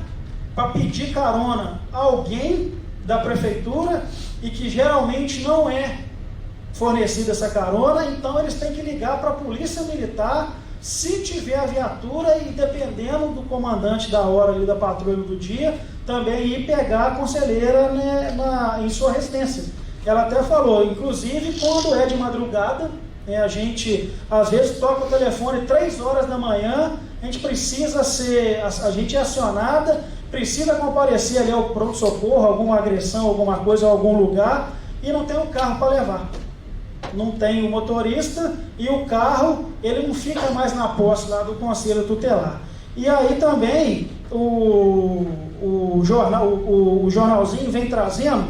para pedir carona a alguém da prefeitura e que geralmente não é fornecida essa carona, então eles têm que ligar para a Polícia Militar, se tiver a viatura, e dependendo do comandante da hora ali da patrulha do dia, também ir pegar a conselheira, né, em sua residência. Ela até falou, inclusive, quando é de madrugada, a gente às vezes toca o telefone 3 horas da manhã, a gente é acionada, precisa comparecer ali ao pronto-socorro, alguma agressão, alguma coisa, em algum lugar, e não tem um carro para levar. Não tem o motorista e o carro, ele não fica mais na posse lá do conselho tutelar. E aí também o jornalzinho vem trazendo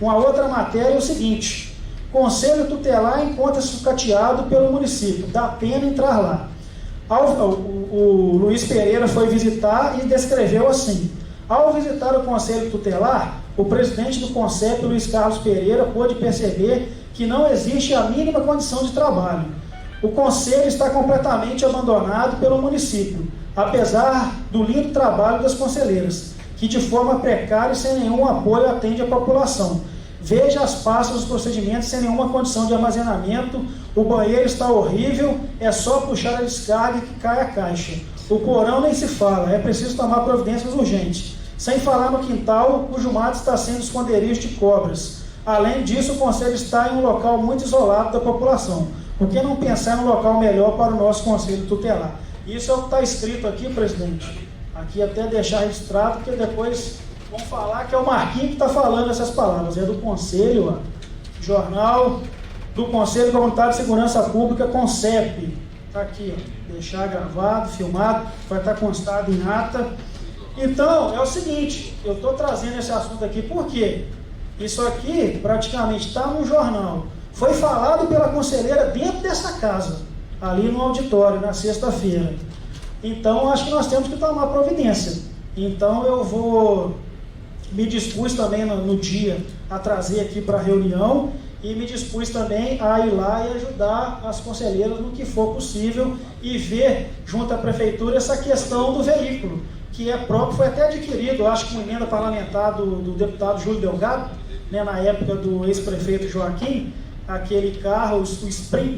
uma outra matéria, é o seguinte: conselho tutelar encontra-se sucateado pelo município, dá pena entrar lá. O Luiz Pereira foi visitar e descreveu assim: ao visitar o conselho tutelar, o presidente do CONCEP, Luiz Carlos Pereira, pôde perceber que não existe a mínima condição de trabalho. O conselho está completamente abandonado pelo município, apesar do lindo trabalho das conselheiras, que de forma precária e sem nenhum apoio atende a população. Veja as pastas dos procedimentos sem nenhuma condição de armazenamento, o banheiro está horrível, é só puxar a descarga que cai a caixa. O porão nem se fala, é preciso tomar providências urgentes. Sem falar no quintal, cujo mato está sendo esconderijo de cobras. Além disso, o conselho está em um local muito isolado da população. Por que não pensar em um local melhor para o nosso conselho tutelar? Isso é o que está escrito aqui, presidente. Aqui até deixar registrado, porque depois vão falar que é o Marquinhos que está falando essas palavras. É do conselho, ó, jornal do Conselho Comunitário de Segurança Pública, CONCEP. Está aqui, ó, deixar gravado, filmado, vai estar constado em ata. Então, é o seguinte, eu estou trazendo esse assunto aqui, por quê? Isso aqui praticamente está no jornal. Foi falado pela conselheira dentro dessa casa, ali no auditório, na sexta-feira. Então, acho que nós temos que tomar providência. Então, eu me dispus também no dia a trazer aqui para a reunião e me dispus também a ir lá e ajudar as conselheiras no que for possível e ver, junto à prefeitura, essa questão do veículo, que é próprio, foi até adquirido, acho que uma emenda parlamentar do deputado Júlio Delgado, né, na época do ex-prefeito Joaquim, aquele carro, o Spring,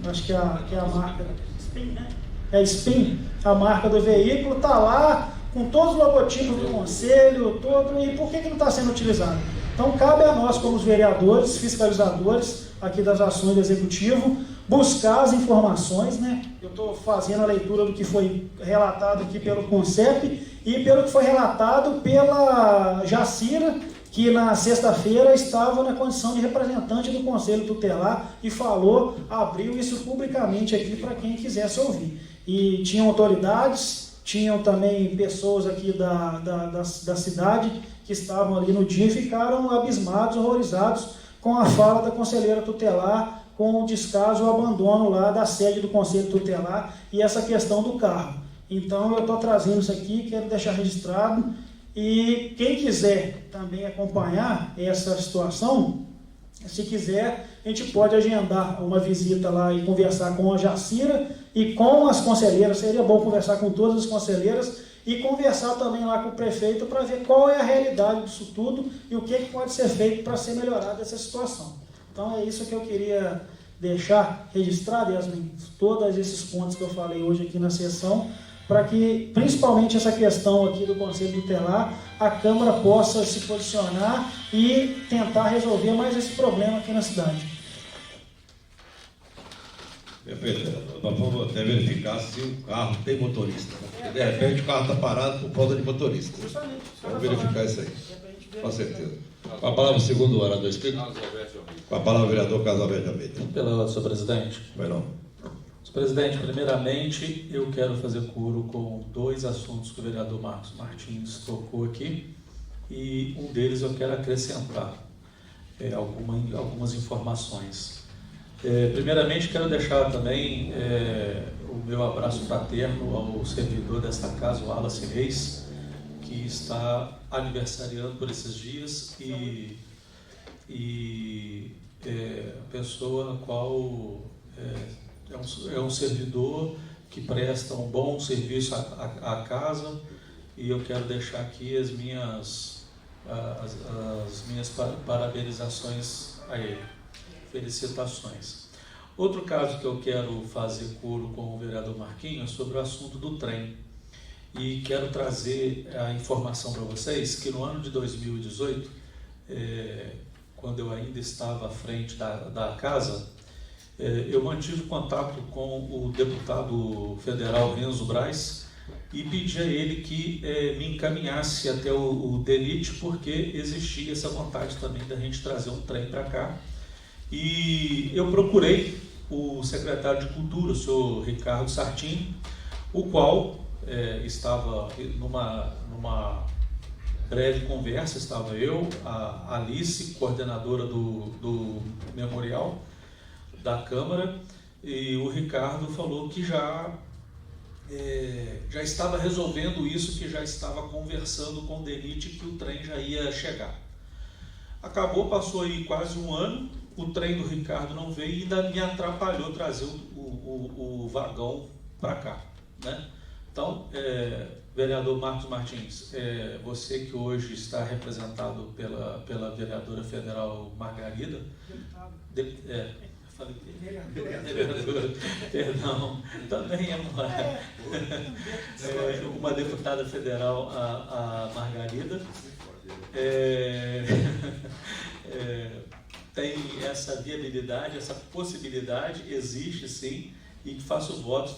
acho que é a marca, Spin, né? É Spin, a marca do veículo, está lá com todos os logotipos do conselho, e por que não está sendo utilizado? Então cabe a nós, como os vereadores, fiscalizadores aqui das ações do Executivo, buscar as informações, né? Eu estou fazendo a leitura do que foi relatado aqui pelo CONCEP e pelo que foi relatado pela Jacira, que na sexta-feira estava na condição de representante do Conselho Tutelar e falou, abriu isso publicamente aqui para quem quisesse ouvir. E tinham autoridades, tinham também pessoas aqui da cidade que estavam ali no dia e ficaram abismados, horrorizados com a fala da conselheira tutelar, com o descaso e o abandono lá da sede do Conselho Tutelar e essa questão do carro. Então eu estou trazendo isso aqui, quero deixar registrado, e quem quiser também acompanhar essa situação, se quiser, a gente pode agendar uma visita lá e conversar com a Jacira e com as conselheiras. Seria bom conversar com todas as conselheiras e conversar também lá com o prefeito para ver qual é a realidade disso tudo e o que pode ser feito para ser melhorada essa situação. Então é isso que eu queria deixar registrado, Yasmin, todos esses pontos que eu falei hoje aqui na sessão, para que, principalmente essa questão aqui do Conselho Tutelar, a Câmara possa se posicionar e tentar resolver mais esse problema aqui na cidade. Perfeito. Nós vamos até verificar se o carro tem motorista. Porque de repente o carro está parado por falta de motorista. Justamente. Vamos verificar isso aí. Com certeza. Com a palavra, segundo o orador escrito. Com a palavra, o vereador Carlos Alberto de Almeida. Pela ordem, senhor presidente. Vai não. Senhor presidente, primeiramente, eu quero fazer coro com dois assuntos que o vereador Marcos Martins tocou aqui, e um deles eu quero acrescentar algumas informações. Primeiramente, quero deixar também o meu abraço fraterno ao servidor desta casa, o Wallace Reis, que está aniversariando por esses dias, e pessoa na qual é um servidor que presta um bom serviço à casa, e eu quero deixar aqui as minhas parabenizações a ele. Felicitações. Outro caso que eu quero fazer coro com o vereador Marquinhos é sobre o assunto do trem. E quero trazer a informação para vocês que no ano de 2018, quando eu ainda estava à frente da casa, eu mantive contato com o deputado federal Renzo Braz e pedi a ele que me encaminhasse até o DENIT, porque existia essa vontade também da gente trazer um trem para cá. E eu procurei o secretário de Cultura, o senhor Ricardo Sartin, o qual estava numa breve conversa, estava eu, a Alice, coordenadora do memorial da Câmara, e o Ricardo falou que já estava resolvendo isso, que já estava conversando com o DENIT que o trem já ia chegar. Passou aí quase um ano, o trem do Ricardo não veio e ainda me atrapalhou trazer o vagão para cá, né? Então, vereador Marcos Martins, você que hoje está representado pela vereadora federal Margarida, vereadora, perdão, também é uma deputada federal, a Margarida, tem essa viabilidade, essa possibilidade, existe sim, e faço votos,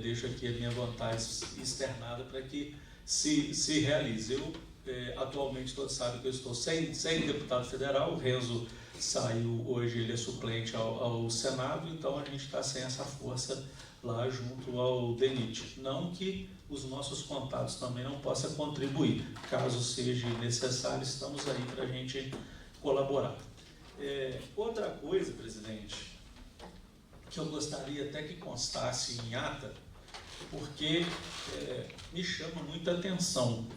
deixo aqui a minha vontade externada para que se realize. Eu atualmente, todos sabem que eu estou sem deputado federal, o Renzo saiu hoje, ele é suplente ao Senado, então a gente está sem essa força lá junto ao DENIT. Não que os nossos contatos também não possam contribuir, caso seja necessário, estamos aí para a gente colaborar. Outra coisa, presidente, que eu gostaria até que constasse em ata, porque me chama muita atenção.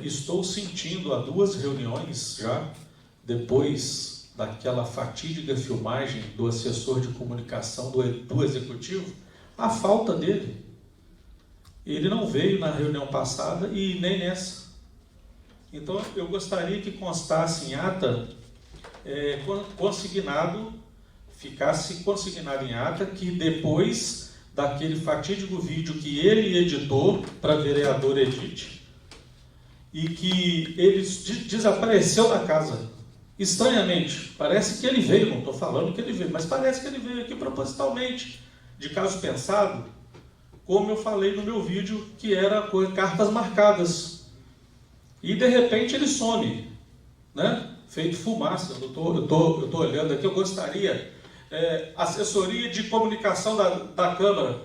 Estou sentindo há 2 reuniões já, depois daquela fatídica filmagem do assessor de comunicação do executivo, a falta dele. Ele não veio na reunião passada e nem nessa. Então eu gostaria que constasse em ata, ficasse consignado em ata que depois daquele fatídico vídeo que ele editou para a vereadora Edith, e que ele desapareceu da casa. Estranhamente, parece que ele veio, não estou falando que ele veio, mas parece que ele veio aqui propositalmente, de caso pensado, como eu falei no meu vídeo, que era cartas marcadas. e de repente ele some, né? Feito fumaça. Eu tô olhando aqui, eu gostaria, assessoria de comunicação da Câmara,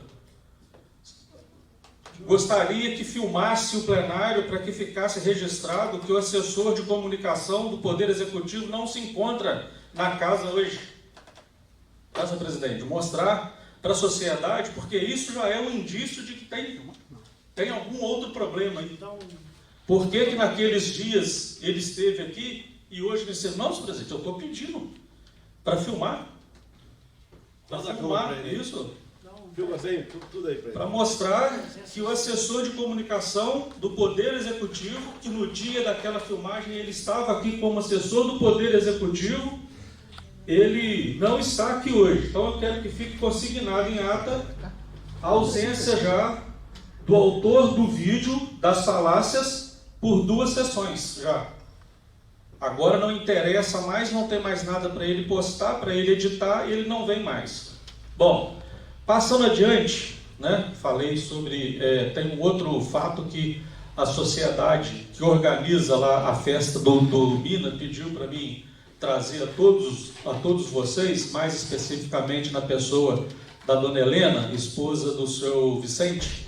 gostaria que filmasse o plenário para que ficasse registrado que o assessor de comunicação do Poder Executivo não se encontra na casa hoje. Tá, senhor presidente? Mostrar para a sociedade, porque isso já é um indício de que tem algum outro problema aí. Por que naqueles dias ele esteve aqui e hoje ele disse, não, senhor presidente, eu estou pedindo para filmar. Para filmar isso. Filma assim, tudo aí para ele. Para mostrar que o assessor de comunicação do Poder Executivo, que no dia daquela filmagem ele estava aqui como assessor do Poder Executivo, ele não está aqui hoje. Então eu quero que fique consignado em ata a ausência já do autor do vídeo das falácias por 2 sessões já. Agora não interessa mais, não tem mais nada para ele postar, para ele editar, e ele não vem mais. Bom, passando adiante, né, falei sobre, tem um outro fato que a sociedade que organiza lá a festa do Mina pediu para mim trazer a todos vocês, mais especificamente na pessoa da dona Helena, esposa do seu Vicente,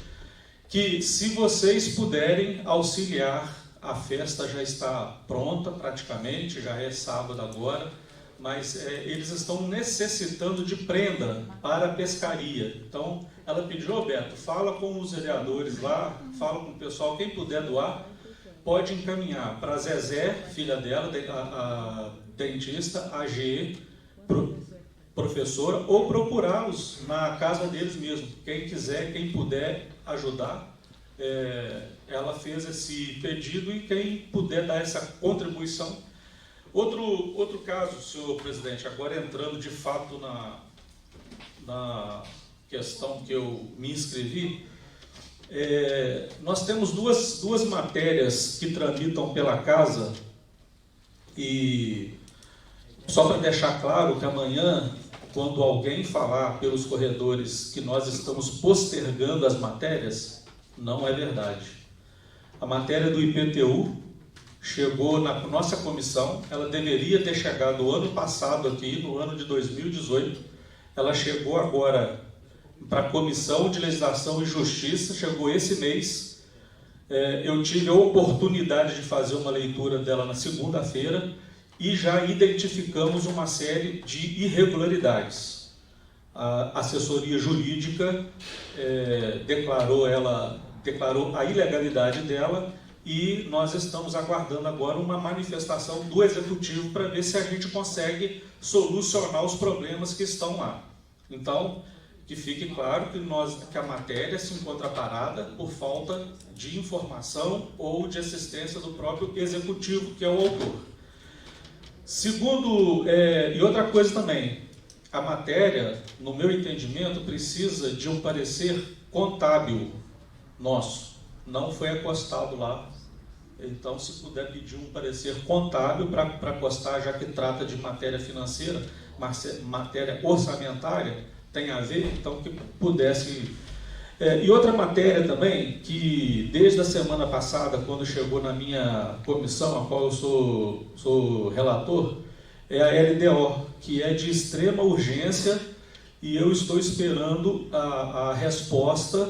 que se vocês puderem auxiliar, a festa já está pronta praticamente, já é sábado agora, mas eles estão necessitando de prenda para a pescaria. Então, ela pediu, Roberto, fala com os vereadores lá, fala com o pessoal, quem puder doar, pode encaminhar para a Zezé, filha dela, a dentista, a AG, professora, ou procurá-los na casa deles mesmo. Quem quiser, quem puder ajudar, ela fez esse pedido e quem puder dar essa contribuição. Outro caso, senhor presidente, agora entrando de fato na questão que eu me inscrevi, nós temos duas matérias que tramitam pela casa e só para deixar claro que amanhã, quando alguém falar pelos corredores que nós estamos postergando as matérias, não é verdade. A matéria do IPTU chegou na nossa comissão, ela deveria ter chegado ano passado aqui, no ano de 2018, ela chegou agora para a Comissão de Legislação e Justiça, chegou esse mês, eu tive a oportunidade de fazer uma leitura dela na segunda-feira e já identificamos uma série de irregularidades. A assessoria jurídica declarou a ilegalidade dela e nós estamos aguardando agora uma manifestação do Executivo para ver se a gente consegue solucionar os problemas que estão lá. Então, que fique claro que a matéria se encontra parada por falta de informação ou de assistência do próprio Executivo, que é o autor. Segundo, e outra coisa também, a matéria, no meu entendimento, precisa de um parecer contábil nosso. Não foi acostado lá. Então, se puder pedir um parecer contábil para acostar, já que trata de matéria financeira, matéria orçamentária, tem a ver, então que pudesse... E outra matéria também, que desde a semana passada, quando chegou na minha comissão, a qual eu sou relator, é a LDO, que é de extrema urgência, e eu estou esperando a resposta,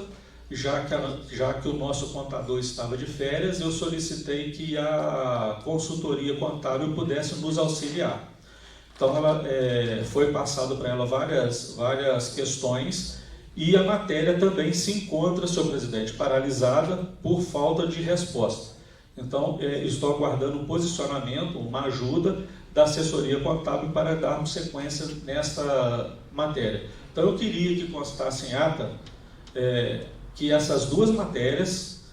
já que o nosso contador estava de férias, eu solicitei que a consultoria contábil pudesse nos auxiliar. Então, foi passado para ela várias questões, e a matéria também se encontra, senhor presidente, paralisada por falta de resposta. Então, estou aguardando um posicionamento, uma ajuda da assessoria contábil para darmos sequência nesta matéria. Então, eu queria que constasse em ata que essas duas matérias,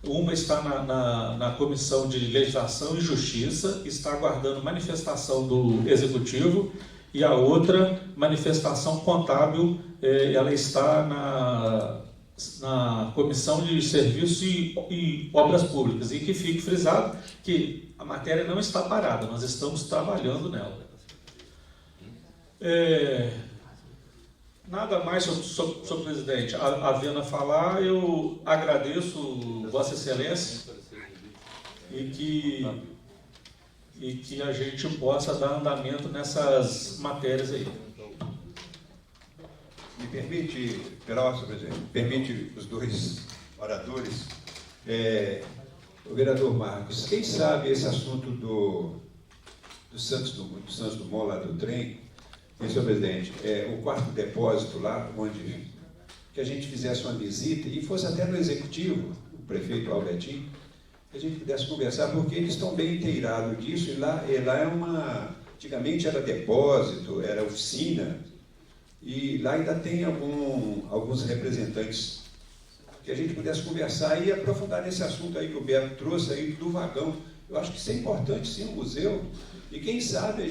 uma está na Comissão de Legislação e Justiça, está aguardando manifestação do Executivo, e a outra, manifestação contábil, ela está na Comissão de Serviços e Obras Públicas, e que fique frisado que a matéria não está parada, nós estamos trabalhando nela. Nada mais, senhor presidente, havendo a falar, eu agradeço Vossa Excelência. e que a gente possa dar andamento nessas matérias aí. Me permite, senhor presidente, permite os dois oradores, o vereador Marcos, quem sabe esse assunto do Santos Dumont, lá do trem, senhor presidente, o quarto depósito lá, onde que a gente fizesse uma visita e fosse até no executivo, o prefeito Albertinho, que a gente pudesse conversar, porque eles estão bem inteirados disso, e lá é antigamente era depósito, era oficina, e lá ainda tem alguns representantes que a gente pudesse conversar e aprofundar nesse assunto aí que o Beto trouxe aí do vagão. Eu acho que isso é importante, sim, o museu, e quem sabe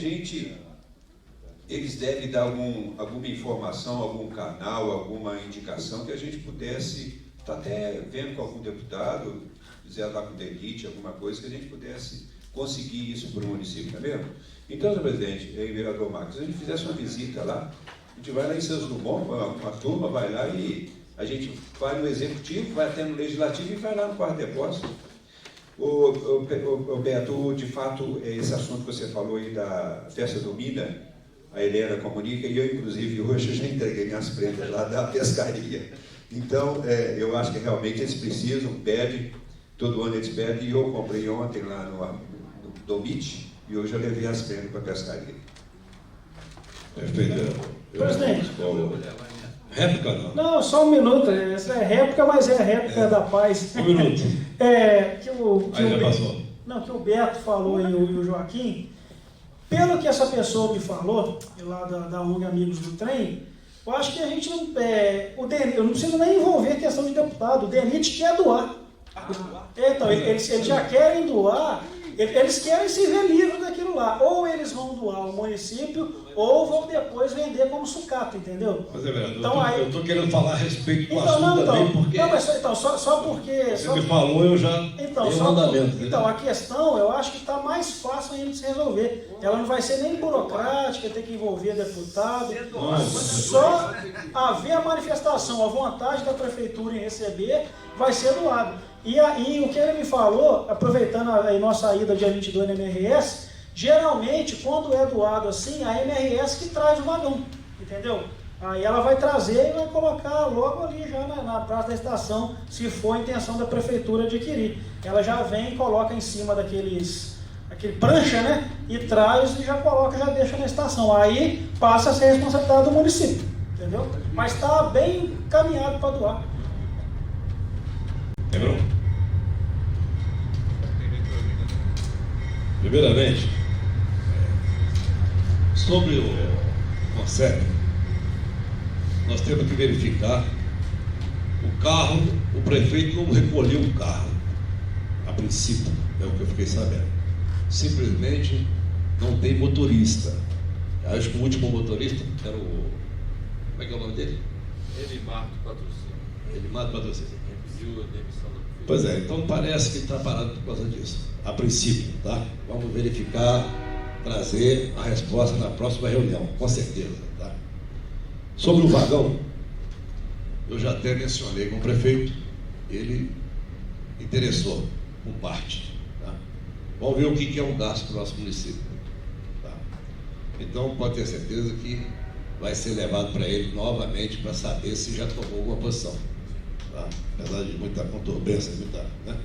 eles devem dar alguma informação, algum canal, alguma indicação que a gente pudesse estar até vendo com algum deputado, quiser lá com o DENIT, alguma coisa, que a gente pudesse conseguir isso para o município, tá vendo? Então, senhor presidente, vereador Marcos, se a gente fizesse uma visita lá, a gente vai lá em Santos Dumont, uma turma vai lá e a gente vai no executivo, vai até no legislativo e vai lá no quarto depósito. O Beto, de fato, esse assunto que você falou aí da festa do Mina, a Helena comunica, e eu, inclusive, hoje já entreguei minhas prendas lá da pescaria. Então, eu acho que realmente eles precisam, pedem, todo ano eles pedem, e eu comprei ontem lá no Domite, e hoje eu levei as prendas para a pescaria. Perfeito. Presidente. Réplica não? Não, só um minuto. Essa é réplica, mas é réplica da paz. Um minuto. Aí já passou. Não, que o Beto falou e o Joaquim, pelo que essa pessoa me falou, lá da ONG Amigos do Trem, eu acho que a gente não... eu não preciso nem envolver a questão de deputado, o DENIT quer doar. Então, eles já querem doar, eles querem se ver livre daquilo lá. Ou eles vão doar ao município, ou vão depois vender como sucata, entendeu? Mas vereador, Então, eu estou querendo falar a respeito do Então, assunto também, porque não, mas só porque... você me falou, eu já Então, dei um andamento. então, a questão, eu acho que está mais fácil ainda de se resolver. Ela não vai ser nem burocrática, ter que envolver deputado. Só haver a manifestação, a vontade da prefeitura em receber, vai ser doado. E o que ele me falou, aproveitando a nossa ida dia 22 na MRS, geralmente, quando é doado assim, a MRS que traz o vagão, entendeu? Aí ela vai trazer e vai colocar logo ali já na praça da estação, se for a intenção da prefeitura adquirir. Ela já vem e coloca em cima aquele prancha, né? E traz e já coloca, já deixa na estação. Aí passa a ser responsabilidade do município, entendeu? Mas está bem caminhado para doar. Lembrou? Primeiramente, sobre o conceito, nós temos que verificar o carro, o prefeito não recolheu o carro, a princípio, é o que eu fiquei sabendo. Simplesmente não tem motorista. Acho que o último motorista era o... Como é que é o nome dele? Elimar do Patrocínio. Elimar do Patrocínio. Pediu a demissão da prefeitura. Pois é, então parece que está parado por causa disso, a princípio, tá? Vamos verificar, trazer a resposta na próxima reunião, com certeza, tá? Sobre o vagão, eu já até mencionei com o prefeito, ele interessou com parte, tá? Vamos ver o que é um gasto para o nosso município, tá? Então pode ter certeza que vai ser levado para ele novamente para saber se já tomou alguma posição. Tá? Apesar de muita conturbência, né?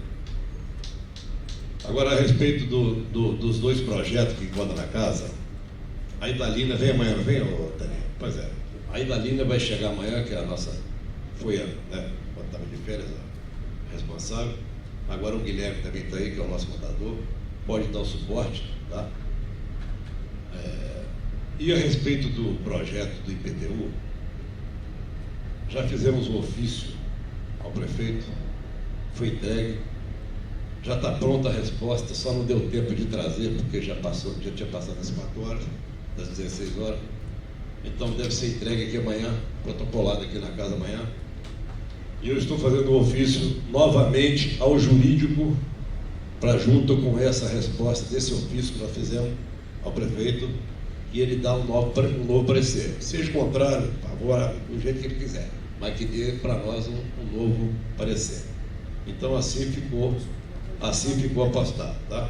Agora, a respeito dos dois projetos que encontram na casa, a Idalina vem amanhã, não vem, Daniel? Pois é, a Idalina vai chegar amanhã, que é a nossa, foi né, quando estava de férias, a responsável. Agora o Guilherme também está aí, que é o nosso contador, pode dar o suporte, tá? E a respeito do projeto do IPTU, já fizemos um ofício ao prefeito, foi entregue, já está pronta a resposta, só não deu tempo de trazer, porque já tinha passado das 4 horas, das 16 horas, então deve ser entregue aqui amanhã, protocolado aqui na casa amanhã, e eu estou fazendo um ofício novamente ao jurídico, para junto com essa resposta desse ofício que nós fizemos ao prefeito, e ele dá um novo parecer, seja contrário, favorável, do jeito que ele quiser, mas que dê para nós um novo parecer. Então assim ficou Assim ficou apostado, tá?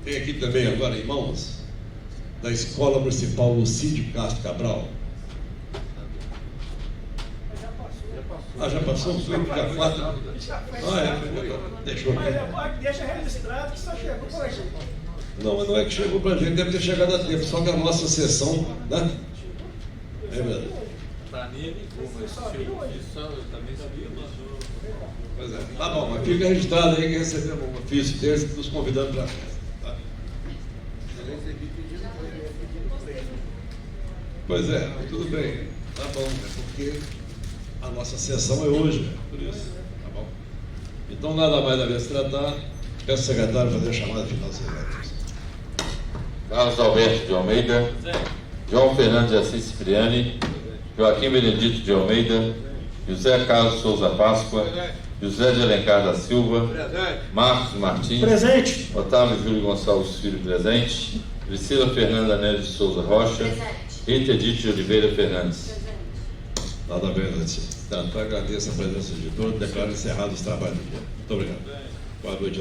Tem aqui também agora, irmãos, da Escola Municipal Lucídio Castro Cabral. Já passou? Foi dia 4? Deixou Mas aqui. deixa registrado que só chegou pra gente. Não é que chegou pra gente, deve ter chegado a tempo, só que a nossa sessão, né? É verdade. Pra mim ele ligou, mas isso eu também sabia, mandou. Pois é. Tá bom, mas fica registrado aí que recebemos um ofício deles nos convidando para a festa. Tá? Pois é, tudo bem. Tá bom, é porque a nossa sessão é hoje, por isso. Tá bom? Então, nada mais a ver se tratar. Peço ao secretário fazer a chamada final dos eventos. Carlos Alberto de Almeida, João Fernando de Assis Cipriani, Joaquim Benedito de Almeida, José Carlos Souza Páscoa, José de Alencar da Silva, Marcos Martins, Presente. Otávio Júlio Gonçalves Filho presente, Priscila Fernanda Neves de Souza Rocha, Rita Edith de Oliveira Fernandes. Nada a ver, Então, agradeço a presença de todos, declaro encerrados os trabalhos do dia. Muito obrigado. Boa noite a todos.